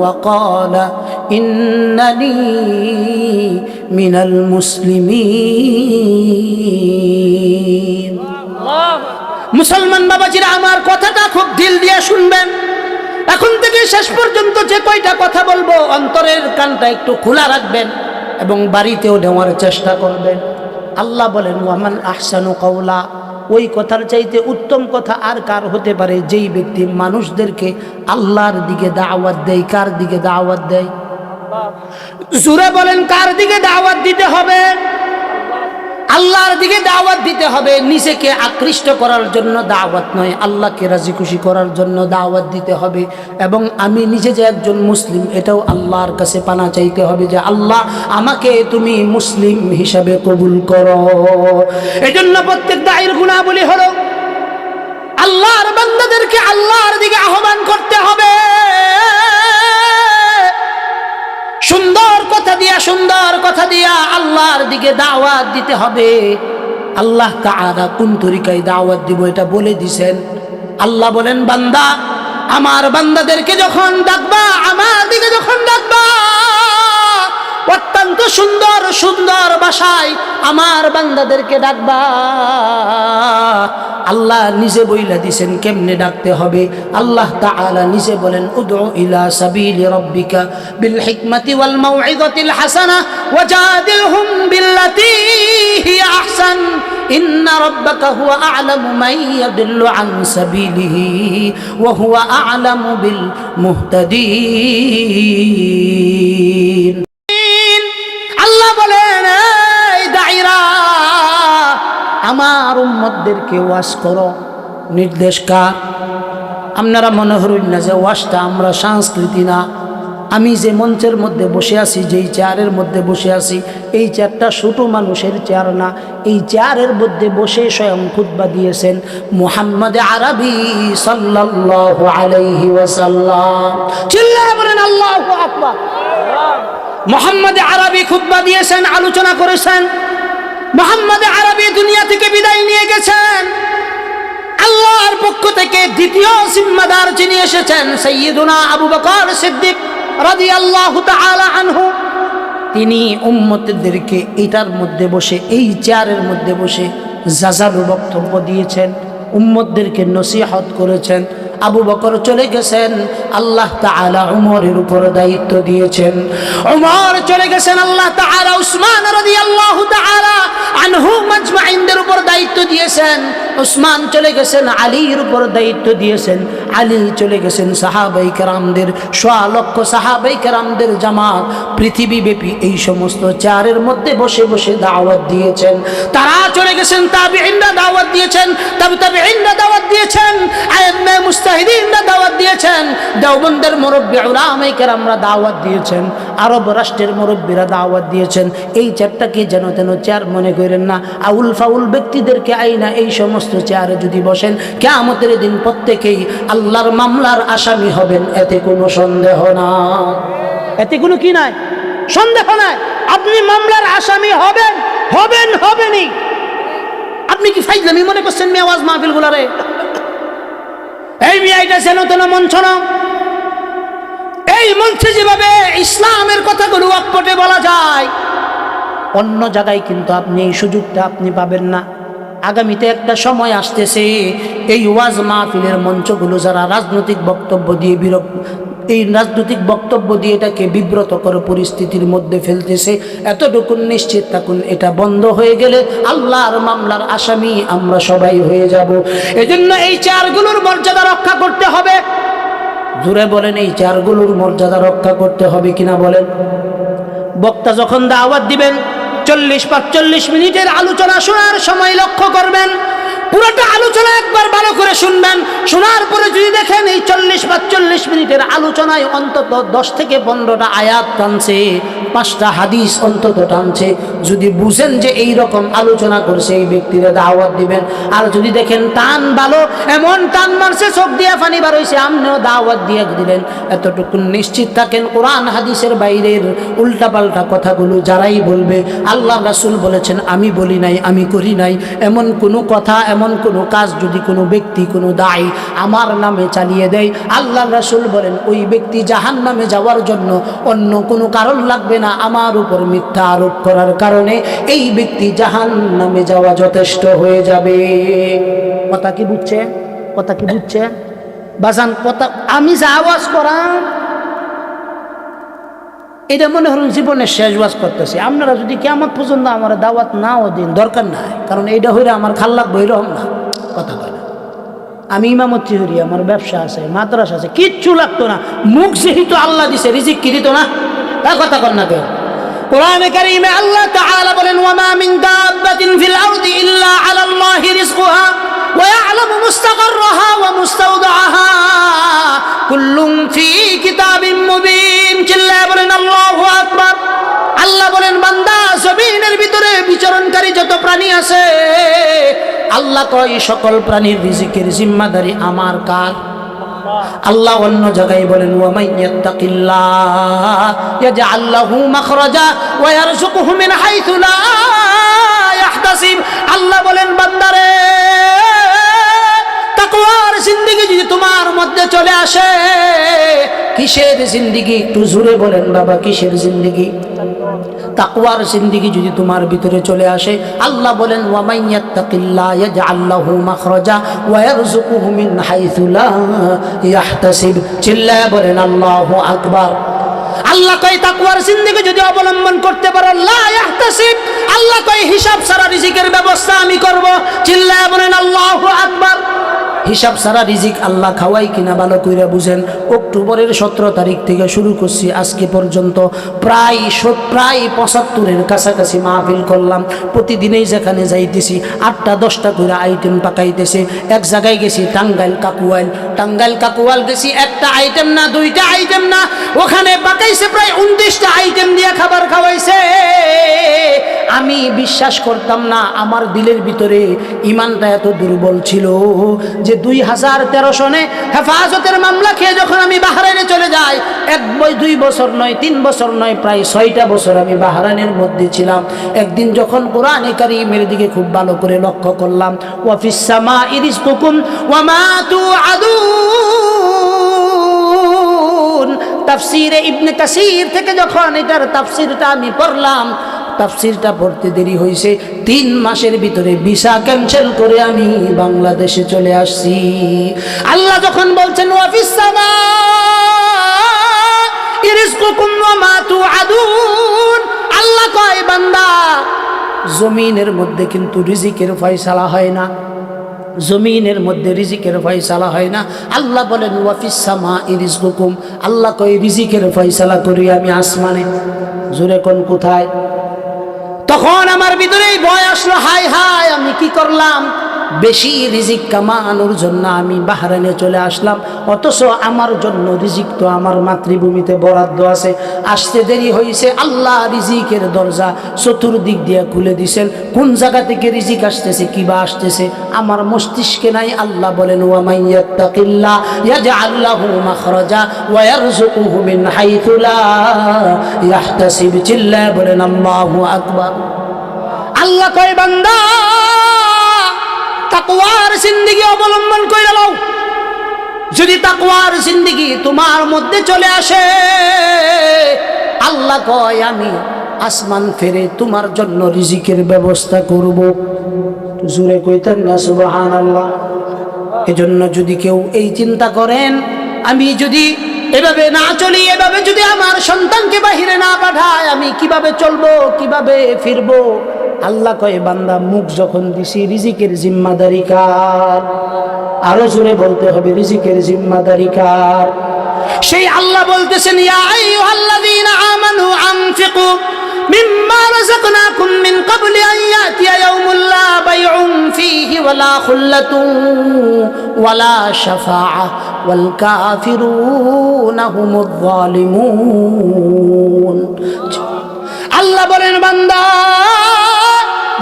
وقال إنني من المسلمين। মুসলমান বাবাজিরা, আমার কথাটা খুব দিল দিয়ে শুনবেন। এখন থেকে শেষ পর্যন্ত যে কয়টা কথা বলবো অন্তরের কানটা একটু খোলা রাখবেন এবং বাড়িতেও নেওয়ার চেষ্টা করবেন। আল্লাহ বলেন ওয়ামান আহসানু কাওলা, ওই কথার চাইতে উত্তম কথা আর কার হতে পারে যেই ব্যক্তি মানুষদেরকে আল্লাহর দিকে দাওয়াত দেয়। কার দিকে দাওয়াত দেয়? জোরে বলেন, কার দিকে দাওয়াত দিতে হবে? আল্লাহর দিকে দাওয়াত দিতে হবে, নিজেকে আকৃষ্ট করার জন্য দাওয়াত নয়, আল্লাহকে রাজি খুশি করার জন্য দাওয়াত দিতে হবে। এবং আমি নিজে যে একজন মুসলিম এটাও আল্লাহর কাছে পানা চাইতে হবে যে আল্লাহ আমাকে তুমি মুসলিম হিসাবে কবুল করো। এজন্য প্রত্যেক দায়ের গুনাহবলী হলো আল্লাহর বান্দাদেরকে আল্লাহর দিকে আহ্বান করতে হবে, সুন্দর কথা দিয়া আল্লাহর দিকে দাওয়াত দিতে হবে। আল্লাহ তাআলা কোন তরিকায় দাওয়াত দিব এটা বলে দিয়েছেন। আল্লাহ বলেন, বান্দা আমার বান্দাদেরকে যখন ডাকবা, আমার দিকে যখন ডাকবা, অত্যন্ত সুন্দর সুন্দর ভাষায় আমার বান্দাদেরকে ডাকবা। আল্লাহ নিজে বইলা দিছেন কেমনে ডাকতে হবে। আল্লাহ তাআলা নিজে বলেন, উদউ ইলা সাবিলি রাব্বিকা বিল হিকমাতি ওয়াল মাউইযাতিল হাসানাহ ওয়াজাদিলহুম বিল্লাতী হিয়া আহসান ইন্না রাব্বাকা হুয়া আ'লামু মান ইয়াদিল্লু আন সাবিলিহি ওয়া হুয়া আ'লামু বিল মুহতাদিন। আল্লাহ বলেন, এই দায়রা আমার উম্মতদেরকে ওয়াজ করো। নির্দেশ কার? আপনারা মনে হরুন না যে ওয়াজটা আমরা সংস্কৃতি না। আমি যে মঞ্চের মধ্যে বসে আছি, যেই চেয়ারের মধ্যে বসে আছি, এই চেয়ারটা ছোট মানুষের চেয়ার না। এই চেয়ারের মধ্যে বসে স্বয়ং খুতবা দিয়েছেন মুহাম্মদ আরবি সাল্লাল্লাহু আলাইহি ওয়াসাল্লাম। চিল্লায়ে বলেন আল্লাহু আকবার। মুহাম্মদ আরবি খুতবা দিয়েছেন, আলোচনা করেছেন। মুহাম্মদ আরবি দুনিয়া থেকে বিদায় নিয়ে গেছেন। আল্লাহর পক্ষ থেকে দ্বিতীয় জিম্মাদার যিনি এসেছেন সাইয়্যিদুনা আবু বকর সিদ্দিক রাদিয়াল্লাহু তাআলা আনহু, তিনি উম্মতদেরকে এটার মধ্যে বসে, এই চেয়ারের মধ্যে বসে জাজালু বক্তব্য দিয়েছেন, উম্মতদেরকে নসিহত করেছেন। আবু বকর চলে গেছেন, আল্লাহ তাআলা উমরের উপর দায়িত্ব দিয়েছেন। উমর চলে গেছেন, আল্লাহ তাআলা উসমান রাদিয়াল্লাহু তাআলা আনহু মাজমাইনদের উপর দায়িত্ব দিয়েছেন। উসমান চলে গেছেন, আলীর উপর দায়িত্ব দিয়েছেন। আলী চলে গেছেন, সাহাবায়ে কেরামদের সোয়া লক্ষ সাহাবায়ে কেরামদের জামাত পৃথিবীব্যাপী এই সমস্ত চেয়ারের মধ্যে বসে বসে দাওয়াত দিয়েছেন। তারা চলে গেছেন, তাবিঈনরা দাওয়াত দিয়েছেন, তাবিঈনরা দাওয়াত দিয়েছেন, আইম্মায়ে মুজতাহিদিনরা দাওয়াত দিয়েছেন, দেওবন্দের মুরব্বি উলামায়ে কেরামরা দাওয়াত দিয়েছেন, আরব রাষ্ট্রের মুরব্বিরা দাওয়াত দিয়েছেন। এই চেয়ারটাকে যেন তেন চেয়ার মনে করেন না। আউল ফাউল ব্যক্তিদেরকে আইনা এই সমস্ত চেয়ারে যদি বসেন, কিয়ামতের দিন প্রত্যেকেই আল্লাহর মামলার আসামি হবেন, এতে কোনো সন্দেহ নাই। এতে কোনো কি নাই? সন্দেহ নাই। আপনি মামলার আসামি হবেন, হবেনই। আপনি কি ফাইজলামি মনে করছেন মেয়ে আওয়াজ মাহফিল গুলারে? এই মেয়ে এটা যেন তেন মঞ্চ না। এই মঞ্চে যেভাবে ইসলামের কথাগুলো অকপটে বলা যায়, অন্য জায়গায় কিন্তু আপনি এই সুযোগটা আপনি পাবেন না। আগামীতে একটা সময় আসতেছে, এই ওয়াজ মাহফিলের মঞ্চগুলো যারা রাজনৈতিক বক্তব্য দিয়ে এই রাজনৈতিক বক্তব্য দিয়ে এটাকে বিব্রতকর পরিস্থিতির মধ্যে ফেলতেছে। এতটুকু নিশ্চিত থাকুন, এটা বন্ধ হয়ে গেলে আল্লাহর মামলার আসামি আমরা সবাই হয়ে যাব। এজন্য এই চেয়ারগুলোর মর্যাদা রক্ষা করতে হবে। জোরে বলেন, এই চেয়ারগুলোর মর্যাদা রক্ষা করতে হবে কিনা বলেন। বক্তা যখন দাওয়াত দিবেন, 40-45 মিনিটের আলোচনা শোনার সময় লক্ষ্য করবেন, পুরোটা আলোচনা একবার ভালো করে শুনবেন। শোনার পরে যদি দেখেন এই 40-45 মিনিটের আলোচনায় অন্তত 10 থেকে 15টা আয়াত টানছে, 5টা হাদিস অন্তত টানছে, যদি বুঝেন যে এই রকম আলোচনা করছে, এই ব্যক্তিরা দাওয়াত দিবেন। আর যদি দেখেন টান ভালো, এমন টান মারছে চোখ দিয়ে পানি বার হইছে, আপনিও দাওয়াত দিয়ে দিলেন, এতটুকু নিশ্চিত থাকেন কোরআন হাদিসের বাইরের উল্টাপাল্টা কথাগুলো যারাই বলবে, আল্লাহ রাসূল বলেছেন আমি বলি নাই, আমি করি নাই, এমন কোনো কথা, এমন কোনো কাজ যদি কোনো ব্যক্তি, কোনো দায়ী আমার নামে চালিয়ে দেয়, আল্লাহ রাসূল বলেন ওই ব্যক্তি জাহান্নামে যাওয়ার জন্য অন্য কোনো কারণ লাগবে না, আমার উপর মিথ্যা আরোপ করার কারণে এই ব্যক্তি জাহান্নামে যাওয়া যথেষ্ট হয়ে যাবে। কথা কি বুঝছে? কথা কি বুঝছে বাজান? কথা আমি যা আওয়াজ করাম এটা মনে হল জীবনের শেষ ওয়াজ করতেছি। আপনারা যদি কিয়ামত পর্যন্ত আমার দাওয়াত নাও দিন, দরকার নাই, কারণ এইটা হইলে আমার খাল লাগবে, এরকম না। কথা কয় না। আমি ইমামতি হরি, আমার ব্যবসা আছে, মাদ্রাসা আছে, কিচ্ছু লাগতো না। মুখ যেহেতু আল্লাহ দিছে, রিজিক কি দিত না? তা কথা কর না কেউ। কোরআনে কারীমে আল্লাহ তাআলা বলেন ওয়ামা মিন দাব্বাতিন ফিল আরদি ইল্লা আলাল্লাহি রিজকুহা ওয়া ইয়ালামু মুস্তাকাররাহা ওয়া মুস্তাওদাআহা কুল্লুম ফি কিতাবিম মুবিন। চিল্লায়ে বলেন আল্লাহু আকবার। আল্লাহ বলেন বান্দা জমিনের ভিতরে বিচরণকারী যত প্রাণী আছে আল্লাহ কয় সকল প্রাণীর রিজিকের জিম্মাদারি আমার কার? আল্লাহ অন্য জায়গায় বলেন ওয়া মাইয়াত্তাকিল্লাহ ইয়াজআল লাহু মাখরাজা ওয়া ইয়ারযুকুহু মিন হাইথু লা ইয়াহতাসিব। আল্লাহ বলেন বান্দারে তাকওয়ার জিন্দেগি যদি তোমার মধ্যে চলে আসে, কিসের জিন্দেগি? একটু জোরে বলেন বাবা, কিসের জিন্দেগি? তাকওয়ার জিন্দেগি যদি তোমার ভিতরে চলে আসে, আল্লাহ বলেন ওয়া মাইয়াত্তাকিল্লাহ ইয়াজআল লাহু মাখরাজা ওয়া ইয়ারযুকুহু মিন হাইথু লা ইয়াহতাসিব। চিল্লায়ে বলেন আল্লাহু আকবার। আল্লাহ কয় তাকওয়ার জিন্দেগি যদি অবলম্বন করতে পারো, লা ইয়াহতাসিব, আল্লাহ কয় হিসাব ছাড়া রিজিকের ব্যবস্থা আমি করব। চিল্লায়ে বলেন আল্লাহু আকবার। হিসাব ছাড়া রিজিক আল্লাহ খাওয়াই কিনা ভালো কইরা বুঝেন। অক্টোবরের 17 তারিখ থেকে শুরু করছি আজকে পর্যন্ত প্রায় 75-এর কাছাকাছি মাহফিল করলাম। প্রতিদিনেই যেখানে যাইতেছি 8টা-10টা করে আইটেম পাকাইতেছে। এক জায়গায় গেছি টাঙ্গাইল কাকুয়াল গেছি, একটা আইটেম না, 2টা আইটেম না, ওখানে পাকাইছে প্রায় 29টা আইটেম দিয়ে খাবার খাওয়াইছে। আমি বিশ্বাস করতাম না, আমার দিলের ভিতরে ইমানটা এত দুর্বল ছিল যে 2013 সনে হেফাজতের মামলা খেয়ে যখন আমি বাহরাইনে চলে যাই, 2 বছর নয়, 3 বছর নয়, প্রায় 6টা বছর আমি বাহরাইনের মধ্যে ছিলাম। একদিন যখন কোরআনে কারীমের দিকে খুব ভালো করে লক্ষ্য করলাম, ওয়া ফিস সামাই রিজকুকুম ওয়া মা তুআদুন, তাফসীরে ইবনে কাসির থেকে যখন এটার তাফসীরটা আমি পড়লাম, তাফসীরটা পড়তে দেরি হয়েছে, 3 মাসের ভিতরে ভিসা ক্যান্সেল করে আমি বাংলাদেশে চলে আসছি। আল্লাহ যখন বলছেন ওয়া ফিস সামাই রিজকুকুম ওয়া মা তুআদুন, আল্লাহ কয় বান্দা জমিনের মধ্যে কিন্তু রিজিকের ফয়সালা হয় না, জমিনের মধ্যে রিজিকের ফয়সালা হয় না। আল্লাহ বলেন ওয়া ফিস সামাই রিজকুকুম, আল্লাহ কয় রিজিকের ফয়সালা করি আমি আসমানে। জোরে কোন কোথায়? তখন আমার ভিতরে ভয় আসলো, হায় হায় আমি কি করলাম? বেশি রিজিক কামানোর জন্য আমি বাহরাইনে চলে আসলাম, অথচ আমার জন্য রিজিক তো আমার মাতৃভূমিতে বরাদ্দ আছে। আসতে দেরি হয়েছে, আল্লাহ রিজিকের দরজা চতুর্দিক দিয়ে খুলে দিয়েছেন। কোন জায়গা থেকে রিজিক আসতেছে, কিবা আসতেছে আমার মস্তিষ্কে নাই। আল্লাহ বলেন ওয়া মাইয়াত্তাকিল্লাহ ইয়াজআল লাহু মাখরাজা ওয়া ইয়ারযুকুহু মিন হাইথু লা ইয়াহতাসিব। চিল্লায়ে বলেন আল্লাহু আকবার। আল্লাহ কয় বান্দা তাকওয়ার জিন্দেগি অবলম্বন কইরা লও। যদি তাকওয়ার জিন্দেগি তোমার মধ্যে চলে আসে, আল্লাহ কয় আমি আসমান ফেরে তোমার জন্য রিজিকের ব্যবস্থা করব। জোরে কইতেন না সুবহানাল্লাহ। এজন্য যদি কেউ এই চিন্তা করেন, আমি যদি এভাবে না চলি, এভাবে যদি আমার সন্তানকে বাহিরে না পাঠায়, আমি কিভাবে চলবো, কিভাবে ফিরবো? আল্লাহ কয় বান্দা মুখ যখন দিছি, রিজিকের জিম্মাদারি কার? আরো জোরে বলতে হবে, রিজিকের জিম্মাদারি কার? সেই আল্লাহ বলতেছেন ইয়া আইয়ুহাল্লাযীনা আমানু আনফিকু মিম্মা রাযাকনাকুম মিন ক্বাবলি আন ইয়াতিয়া ইয়াউমুন লা বাইউন ফীহি ওয়ালা খুল্লাতুন ওয়ালা শাফাআহ ওয়াল কাফিরুনা হুমুয যালিমুন। আল্লাহ বলেন বান্দা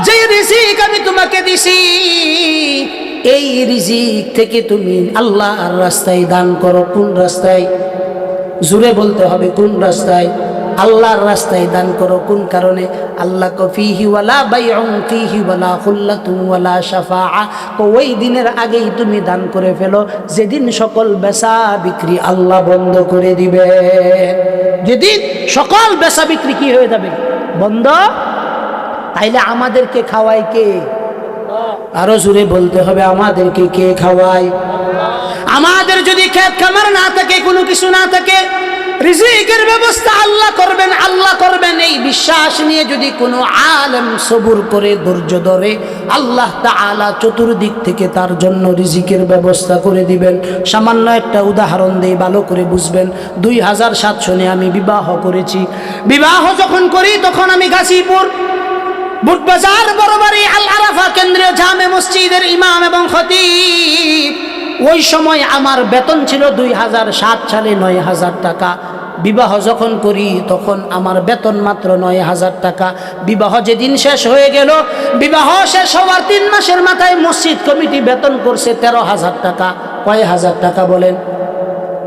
যে রিজিক আমি তোমাকে দিছি, এই রিজিক থেকে তুমি আল্লাহর রাস্তায় দান করো। কোন রাস্তায়? জোরে বলতে হবে, কোন রাস্তায়? আল্লাহর রাস্তায় দান করো। কোন কারণে? আল্লাহ কো ফীহি ওয়ালা বাইউন ফীহি ওয়ালা খুল্লাতুন ওয়ালা শাফাআ, ওই দিনের আগেই তুমি দান করে ফেলো যেদিন সকল বেচা বিক্রি আল্লাহ বন্ধ করে দিবে। যেদিন সকল বেচা বিক্রি কি হয়ে যাবে? বন্ধ। তাইলে আমাদেরকে খাওয়ায় কে? আরো জোরে বলতে হবে, আমাদেরকে কে খাওয়ায়? আমাদের যদি ক্ষেত খামার না থাকে, কোনো কিছু না থাকে, রিজিকের ব্যবস্থা আল্লাহ করবেন, আল্লাহ করবেন, এই বিশ্বাস নিয়ে যদি কোনো আলেম সবুর করে ধৈর্য ধরে, আল্লাহ তাআলা চতুর্দিক থেকে তার জন্য রিজিকের ব্যবস্থা করে দিবেন। সামান্য একটা উদাহরণ দিয়ে ভালো করে বুঝবেন। 2007 সনে আমি বিবাহ করেছি। বিবাহ যখন করি তখন আমি গাজীপুর বুটবাজার বরাবরই আল আরাফা কেন্দ্রীয় জামে মসজিদের ইমাম এবং খতিব। ওই সময় আমার বেতন ছিল 2007 সালে 9,000 টাকা। বিবাহ যখন করি তখন আমার বেতন মাত্র 9,000 টাকা। বিবাহ যেদিন শেষ হয়ে গেল, বিবাহ শেষ হওয়ার 3 মাসের মাথায় মসজিদ কমিটি বেতন করছে 13,000 টাকা। কয় হাজার টাকা বলেন?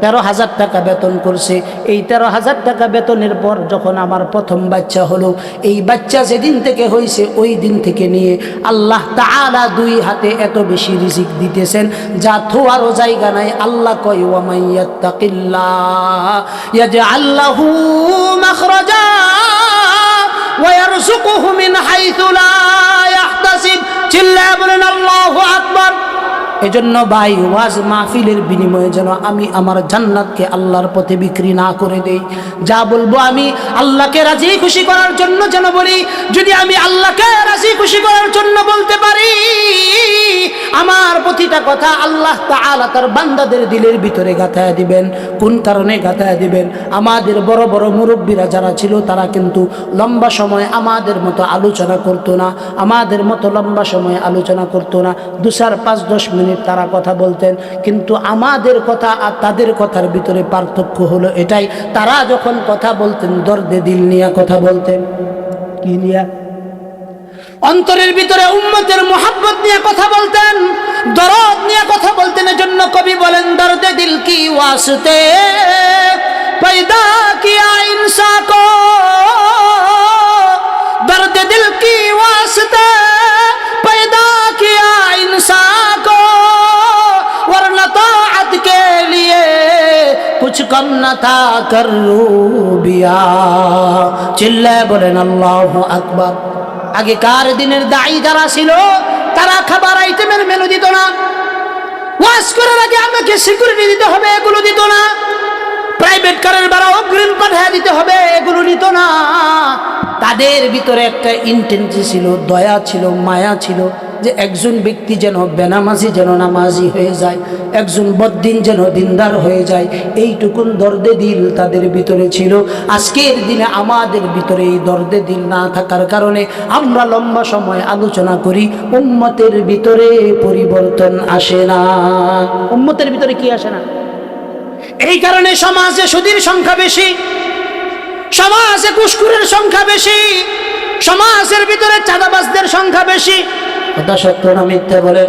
13,000 টাকা বেতন করছে। এই 13,000 টাকা বেতনের পর যখন আমার প্রথম বাচ্চা হলো, এই বাচ্চা যেদিন থেকে হয়েছে ওই দিন থেকে নিয়ে আল্লাহ তাআলা 2 হাতে এত বেশি রিজিক দিতেছেন যা থোয়ারও জায়গা নাই। আল্লাহ কয় ওয়া মাইয়াত্তাকিল্লাহ ইয়াজআল লাহু মাখরাজা ওয়া ইয়ারযুকুহু মিন হাইথু লা ইয়াহতাসিব। চিল্লায়া বলেন আল্লাহু আকবার। এজন্য ভাই, ওয়াজ মাহফিলের বিনিময়ে যেন আমি আমার জান্নাতকে আল্লাহর পথে বিক্রি না করে দেই। যা বলবো আমি আল্লাহকে রাজি খুশি করার জন্য যেন বলি। যদি আমি আল্লাহকে রাজি খুশি করার জন্য বলতে পারি, আমার প্রতিটা কথা আল্লাহ তাআলা তার বান্দাদের দিলের ভিতরে গাঁথায়া দিবেন। কোন কারণে গাঁথায়া দিবেন? আমাদের বড় বড় মুরব্বীরা যারা ছিল তারা কিন্তু লম্বা সময় আমাদের মতো আলোচনা করতো না, আমাদের মতো লম্বা সময় আলোচনা করতো না। 2, 4, 5, 10 মিনিট তারা কথা বলতেন। কিন্তু আমাদের কথা আর তাদের কথার ভিতরে পার্থক্য হলো এটাই, তারা যখন কথা বলতেন দর্দে দিল নিয়ে কথা বলতেন। কি নিয়ে? অন্তরের ভিতরে উম্মতের মোহাব্বত নিয়ে কথা বলতেন, দরদ নিয়ে কথা বলতেন। এজন্য কবি বলেন, দর্দে দিল কি ওয়াস্তে पैदा किया इंसान को, दर्द दिल की वास्ते पैदा किया इंसान को, वरना ताअत के लिए कुछ कम न था कर रूबिया। चिल्लाए बोलेन अल्लाहु আকবার। আগেকার দিনের দায়ী যারা ছিল তারা খাবার আইটেমের মেনু দিত না, ওয়াজ করার আগে আমাকে সিকিউরিটি দিতে হবে এগুলো দিত না, প্রাইভেট কারের ভাড়া অগ্রিম পাঠিয়ে দিতে হবে এগুলো নিত না। তাদের ভিতরে একটা ইন্টেন্সি ছিল, দয়া ছিল, মায়া ছিল, যে একজন ব্যক্তি যেন বেনামাজি যেন নামাজি হয়ে যায়, একজন বদ্দিন যেন দিনদার হয়ে যায়, এইটুকুন দর্দে দিল তাদের ভিতরে ছিল। আজকের দিনে আমাদের ভিতরে এই দর্দে দিল না থাকার কারণে আমরা লম্বা সময় আলোচনা করি, উম্মতের ভিতরে পরিবর্তন আসে না। উম্মতের ভিতরে কি আসে না? এই কারণে সমাজে সুদীর সংখ্যা বেশি, সমাজে ঘুষখোরের সংখ্যা বেশি, সমাজের ভিতরে চাঁদাবাজদের সংখ্যা বেশি। কথা সত্য না মিথ্যা বলেন?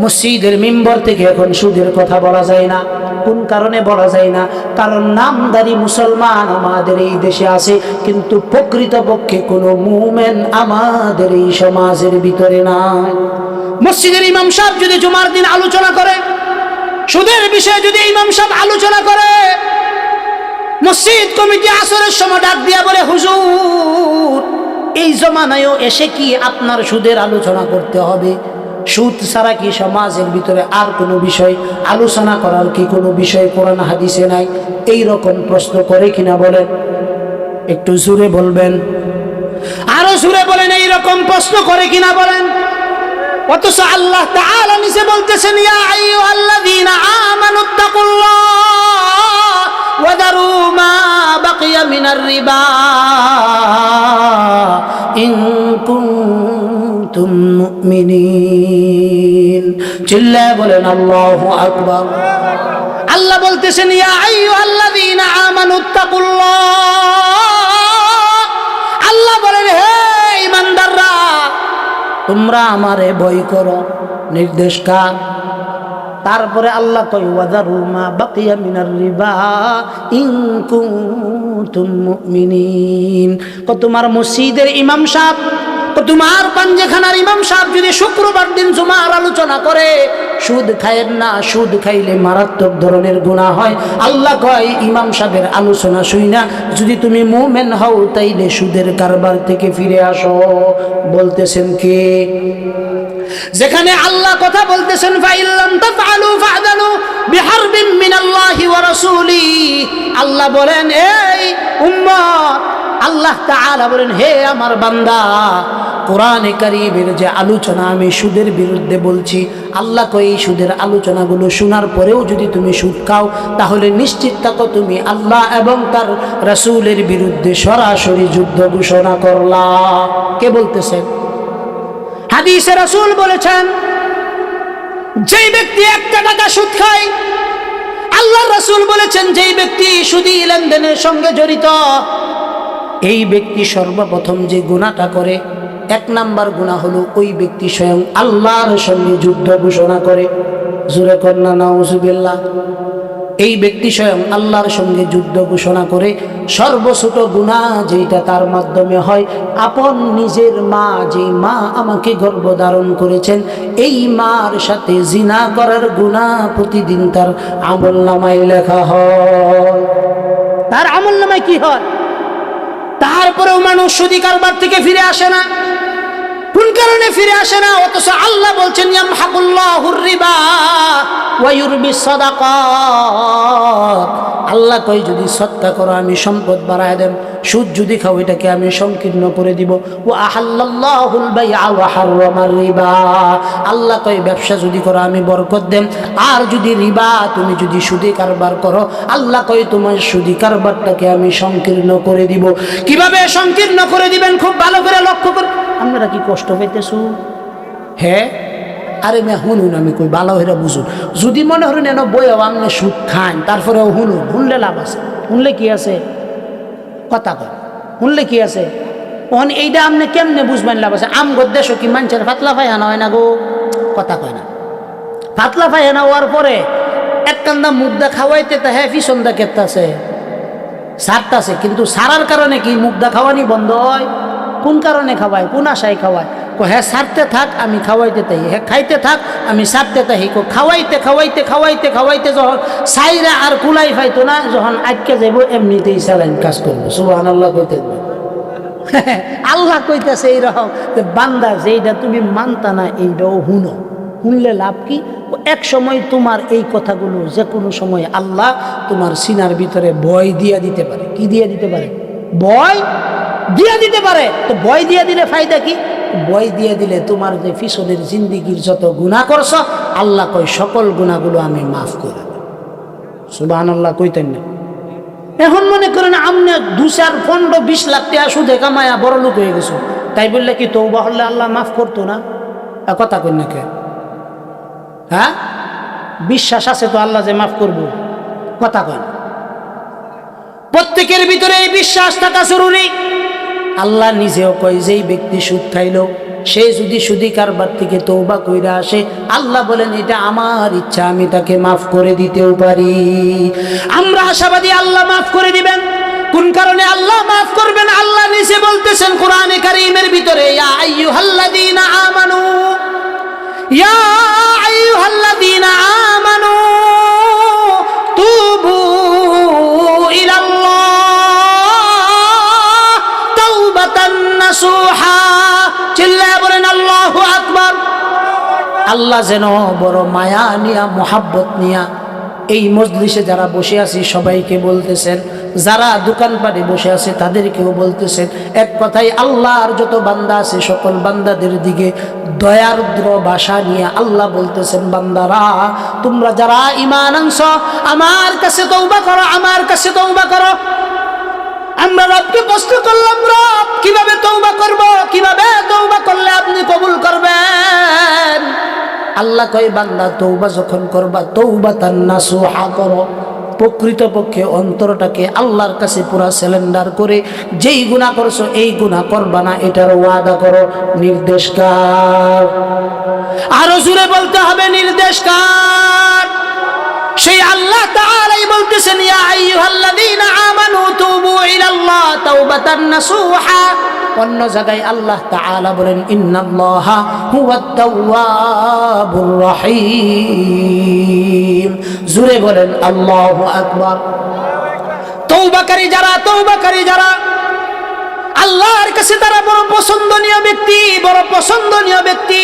মসজিদের মিম্বর থেকে এখন সুদের কথা বলা যায় না। কোন কারণে বলা যায় না? কারণ নামদারি মুসলমান আমাদের এই দেশে আছে, কিন্তু প্রকৃতপক্ষে কোনো মুমিন আমাদের এই সমাজের ভিতরে নাই। মসজিদের ইমাম সাহেব যদি জুমার দিন আলোচনা করে, সুদের বিষয়ে যদি ইমাম সাহেব আলোচনা করে, মসজিদ কমিটি আসরের সময় ডাক দিয়া বলে, হুজুর এই জমানায়ও এসে কি আপনার সুদের আলোচনা করতে হবে? সুদ ছাড়া কি সমাজের ভিতরে আর কোনো বিষয় আলোচনা করার কি কোনো বিষয় কোরআন হাদিসে নাই? এই রকম প্রশ্ন করে কিনা বলেন? একটু জোরে বলবেন, আরো জোরে বলেন, এই রকম প্রশ্ন করে কিনা বলেন? অথচ আল্লাহ তাআলা নিজে বলতেছেন, ইয়া আইয়ুহাল্লাযীনা আমানুত্তাকুল্লাহ ওয়া দারু মা বাকিয়া মিনার রিবা ইন কুনতুম মুমিনিন। চিল্লায়ে বলেন আল্লাহু আকবার। আল্লাহ বলতেছেন, ইয়া আইয়ুহাল্লাযীনা আমানুত্তাকুল্লাহ। আল্লাহ বলেন, হে ঈমানদাররা তোমরা আমারে ভয় করো। নির্দেশ কার? তারপরে আল্লাহ কয়, ওয়াদারু মা বাকিয়া মিনার রিবা ইন কুনতুম মুমিনিন। তোমার মসজিদের ইমাম সাহেব তোমার পাঞ্জেখানার ইমাম সাহেব যদি শুক্রবার দিন জুমার আলোচনা করে, সুদ খায়েন না, সুদ খাইলে মারাত্মক ধরনের গুনাহ হয়। আল্লাহ কয় ইমাম সাহেবের আলোচনা শুই না যদি তুমি মুমিন হও তাইলে সুদের কারবার থেকে ফিরে আসো। বলতেছেন কে? যেখানে আল্লাহ কথা বলতেছেন ফাইল্লাম তাফআলু ফা'দানু বিহারবিন মিনাল্লাহি ওয়া রাসূলিহি, আল্লাহ বলেন এই উম্মত, আল্লাহ তাআলা বলেন হে আমার বান্দা, কোরআনে কারীমের যে আলোচনা আমি সুদের বিরুদ্ধে বলছি, আল্লাহ কই এই সুদের আলোচনাগুলো শোনার পরেও যদি তুমি সুদ খাও তাহলে নিশ্চিত থাকো তুমি আল্লাহ এবং তার রাসূলের বিরুদ্ধে সরাসরি যুদ্ধ ঘোষণা করলা। কে বলতেছেন? হাদিসে রাসূল বলেছেন যেই ব্যক্তি একটা টাকা সুদ খায়, আল্লাহর রাসূল বলেছেন যেই ব্যক্তি সুদী লেনদেনের সঙ্গে জড়িত, এই ব্যক্তি সর্বপ্রথম যে গুনাহটা করে, এক নাম্বার গুনাহ হলো ওই ব্যক্তি স্বয়ং আল্লাহর সঙ্গে যুদ্ধ ঘোষণা করে। জোরে কন্না নাউজুবিল্লাহ। এই ব্যক্তি স্বয়ং আল্লাহর সঙ্গে যুদ্ধ ঘোষণা করে। সর্বছোট গুনাহ যেটা তার মাধ্যমে হয়, আপন নিজের মা, যে মা আমাকে গর্ভধারণ করেছেন, এই মার সাথে জিনা করার গুনাহ প্রতিদিন তার আমলনামায় লেখা হয়। তার আমলনামায় কি হয়? তারপরেও মানুষ সুদী কারবার থেকে ফিরে আসে না। কোন কারণে ফিরে আসে না? অথচ আল্লাহ বলছেন ইয়ামহাকুল্লাহুর রিবা ওয়া ইউরবিস সাদাকাত। আল্লাহ কই যদি সদকা করো আমি সম্পদ বাড়ায় দেব, সুদ যদি খাও এটাকে আমি সংকীর্ণ করে দিব। ওয়া আহাল্লাল্লাহুল বাইআ ওয়া হাররামার রিবা। আল্লাহ কই ব্যবসা যদি করো আমি বরকত দেব, আর যদি রিবা তুমি যদি সুদী কারবার করো, আল্লাহ কই তোমার সুদী কারবারটাকে আমি সংকীর্ণ করে দিব। কিভাবে সংকীর্ণ করে দিবেন খুব ভালো করে লক্ষ্য করুন। আপনারা কি কষ্ট পাইতেছো? হ্যাঁ, আরে মেয়ে শুনুন, আমি কই ভালো হইরা বুঝুন। যদি মনে হরেন এনে বইও আপনি সুদ খান, তারপরেও শুনুন, শুনলে লাভ আছে। শুনলে কি আছে? কথা কয়, শুনলে কি আছে? ওন এইটা আপনি কেমনে বুঝবেন লাভ আছে? আম গদ্দেশ কি মানুষের পাতলা পায়খানা হয় না গো? কথা কয় না। পাতলা পায়খানা হওয়ার পরে এক কান্দা মুদ্রা খাওয়াইতে তা হ্যাঁ পিছনদা কেতাছে, সারতাছে, কিন্তু সারার কারণে কি মুদ্রা খাওয়ানি বন্ধ হয়? কোন কারণে খাওয়ায়? কোন আশায় খাওয়ায়? হ্যাঁ সারতে থাক আমি খাওয়াইতে তাই, হ্যাঁ খাইতে থাক আমি সারতে তাই। খাওয়াইতে খাওয়াইতে খাওয়াইতে খাওয়াইতে যখন সাইরা আর কুলাই পাইতো না, যখন আটকে যাইব এমনিতেই স্যালাইন কাজ করবো। সুবহানাল্লাহ কইতে আল্লাহ কইতেছে এইরকম বান্দা যেইটা তুমি মানতা না এইটাও হুনো, শুনলে লাভ কি? এক সময় তোমার এই কথাগুলো যে কোনো সময় আল্লাহ তোমার সিনার ভিতরে ভয় দিয়া দিতে পারে। কি দিয়া দিতে পারে? ভয় দিয়া দিতে পারে। তো ভয় দিয়া দিলে ফায়দা কি? ভয় দিয়ে দিলে তোমার যে পিছনের জিন্দিগির যত গুনাহ করছো, আল্লাহ কয় সকল গুনাহগুলো আমি মাফ করে দেব। সুবহানাল্লাহ কইতেন না? এখন মনে করেন আপনি 2-4-15-20 লাখ টাকা সুদে কামায়া বড় লোক হয়ে গেছো, তাই বললে কি তওবা হলে আল্লাহ মাফ করতো না? কথা কই না কে? হ্যাঁ, বিশ্বাস আছে তো আল্লাহ যে মাফ করবো? কথা কয় না। প্রত্যেকের ভিতরে এই বিশ্বাস থাকা জরুরি। আল্লাহ নিজেও কয় যেই ব্যক্তি সুদ খাইল সে যদি সুদী কারবার থেকে তওবা কইরা আসে, আল্লাহ বলেন এটা আমার ইচ্ছা, আমি তাকে মাফ করে দিতেও পারি। আমরা আশাবাদী আল্লাহ মাফ করে দিবেন। কোন কারণে আল্লাহ মাফ করবেন? আল্লাহ নিজে বলতেছেন কোরআনে কারীমের ভিতরে, ইয়া আইয়ুহাল্লাযীনা আমানু, ইয়া আইয়ুহাল্লাযীনা আমানু তুবু ইলাল্লাহ তাওবাতান নাসুহা। চিল্লায়া বলেন আল্লাহু আকবার। আল্লাহ যেন বড় মায়া নিয়া মোহাব্বত নিয়া এই মজলিসে যারা বসে আছি সবাইকে বলতেছেন, যারা দোকানপাটে বসে আছে তাদেরকেও বলতেছেন, এক কথাই আল্লাহর যত বান্দা আছে সকল বান্দাদের দিকে দয়ার্দ্র ভাষা নিয়ে আল্লাহ বলতেছেন, বান্দারা তোমরা যারা ঈমান আনছো আমার কাছে তওবা করো, আমার কাছে তওবা করো। আমরা রবকে প্রশ্ন করলাম, রব কিভাবে তওবা করব? কিভাবে তওবা করলে আপনি কবুল করবেন? আল্লাহ কয় বান্দা তওবা যখন করবা তওবাতান নাসুহা করো, প্রকৃতপক্ষে অন্তরটাকে আল্লাহর কাছে পুরা সিলিন্ডার করে যেই গুনাহ করছো এই গুনাহ করবা না এটার ওয়াদা করো। নির্দেশ কার? আরো জোরে বলতে হবে, নির্দেশ কার? সেই আল্লাহ তাআলাই বলতেছেন, ইয়া আইয়ুহাল্লাযীনা আমানু তুবু ইলাল্লাহ তাওবাতান নাসুহা। অন্য জায়গায় আল্লাহ তাআলা বলেন ইন্নাল্লাহা হুয়াত তাওয়াবুর রহিম। জোরে বলেন আল্লাহু আকবার। তওবাকারী যারা আল্লাহর কাছে তারা বড় পছন্দনীয় ব্যক্তি, বড় পছন্দনীয় ব্যক্তি।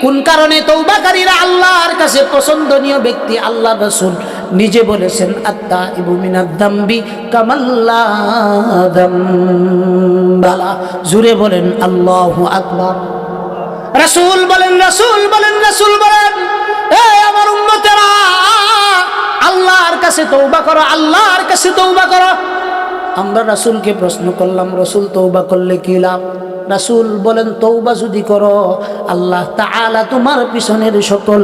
কোন কারণে তওবাকারীরা আল্লাহর কাছে পছন্দনীয় ব্যক্তি? আল্লাহ রাসূল নিজে বলেছেন আত্তাইবু মিনাদ দামবি কামাল্লা দামবালা। জোরে বলেন আল্লাহু আকবার। রাসূল বলেন এই আমার উম্মতেরা, আল্লাহর কাছে তওবা করো, আল্লাহর কাছে তওবা করো। আমরা রাসূলকে প্রশ্ন করলাম, রাসূল তওবা করলে কি লাভ? রাসূল বলেন তওবা যদি করো আল্লাহ তাআলা তোমার পিছনের সকল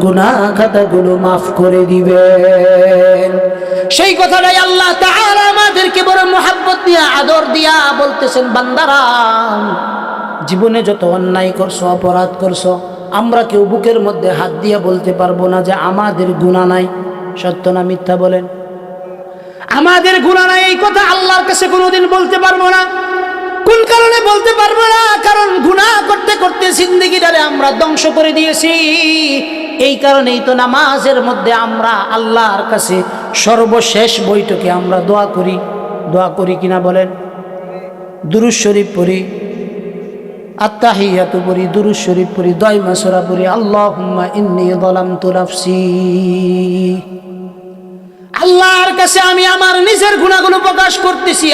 গুনাহ খাতাগুলো মাফ করে দিবেন। সেই কথাটাই আল্লাহ তাআলা আমাদেরকে বড় মহব্বত দিয়া, আদর দিয়া বলতেছেন, বান্দারা জীবনে যত অন্যায় করছো, অপরাধ করছো, আমরা কেউ বুকের মধ্যে হাত দিয়ে বলতে পারবো না যে আমাদের গুনাহ নাই। সত্য না মিথ্যা বলেন? আমাদের গুনাহ নাই এই কথা আল্লাহর কাছে কোনোদিন বলতে পারবো না। কোন কারণে বলতে পারবো না? কারণ গুনাহ করতে করতে জিন্দেগিটারে আমরা ধ্বংস করে দিয়েছি। এই কারণেই তো নামাজের মধ্যে আমরা আল্লাহর কাছে সর্বশেষ বৈঠকে আমরা দোয়া করি কিনা বলেন? দুরূদ শরীফ পড়ি, আত্তাহিয়াতু পড়ি, দুরূদ শরীফ পড়ি, দয়মা সূরা পড়ি, আল্লাহুম্মা ইন্নী যালামতু নাফসি। আল্লাহর কাছে আমি আমার নিজের গুনাহগুলো প্রকাশ করতেছি।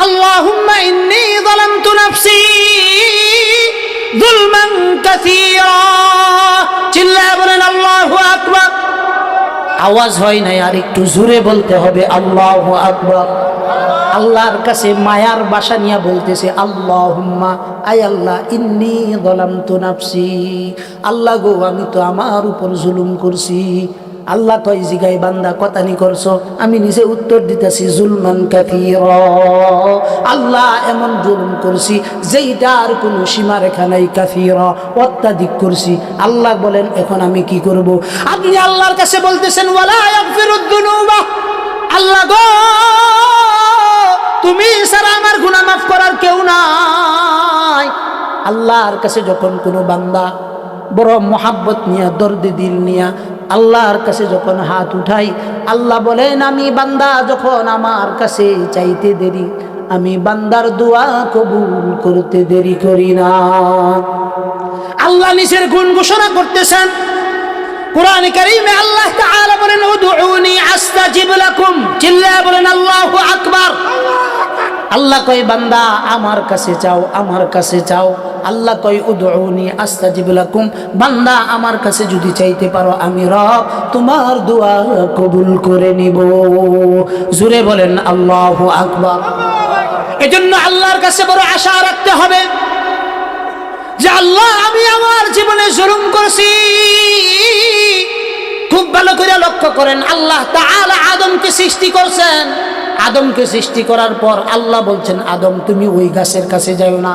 আল্লাহুম্মা ইন্নী যালামতু নাফসি যুলমান কাসীরা। চিল্লায়ে বলেন আল্লাহু আকবার। আওয়াজ হয় নাই, আর একটু জোরে বলতে হবে আল্লাহু আকবার। আল্লাহর কাছে মায়ার ভাষা নিয়ে বলতেছে আল্লাহুম্মা, আয় আল্লাহ, ইন্নী যালামতু নাফসি। আল্লাহ গো, আমি তো আমার উপর জুলুম করছি। আল্লাহ কয় জিগাই বান্দা কতানি করছো? আমি নিজে উত্তর দিতেছি জুলমান কাসীরা। আল্লাহ এমন জুলুম করছি যেইটার কোনো সীমারেখা নাই, কাসীরা, অত্যাধিক করছি। আল্লাহ বলেন এখন আমি কি করব? আপনি আল্লাহর কাছে বলতেছেন ওয়ালা ইয়াগফিরুদ দুনুবা, আল্লাহ গো তুমি ছাড়া আমার গুনাহ মাফ করার কেউ নাই। আল্লাহর কাছে যখন কোনো বান্দা বড় মোহাব্বত নিয়া, দর্দে দিল নিয়া আল্লাহর কাছে যখন হাত উঠাই, আল্লাহ বলেন আমি বান্দা যখন আমার কাছে চাইতে দেরি, আমি বান্দার দোয়া কবুল করতে দেরি করি না। আল্লাহ নিজের গুণ ঘোষণা করতেছেন কুরআনে কারীমে। আল্লাহ তাআলা বলেন উদউনি আস্তাজিব লাকুম। চিল্লায়া বলেন আল্লাহু আকবার। আল্লাহ কয় বান্দা আমার কাছে চাও, আমার কাছে চাও। আল্লাহ কয় উদউনি আস্তাজিব লাকুম, বান্দা আমার কাছে যদি চাইতে পারো আমি রব তোমার দোয়া কবুল করে নিব। জোরে বলেন আল্লাহু আকবার। এজন্য আল্লাহর কাছে বড় আশা রাখতে হবে যে আল্লাহ আমি আমার জীবনে জুলুম করছি। খুব ভালো করে লক্ষ্য করেন, আল্লাহ তাআলা আদমকে সৃষ্টি করছেন। আদমকে সৃষ্টি করার পর আল্লাহ বলছেন আদম তুমি ওই গাছের কাছে যাও না।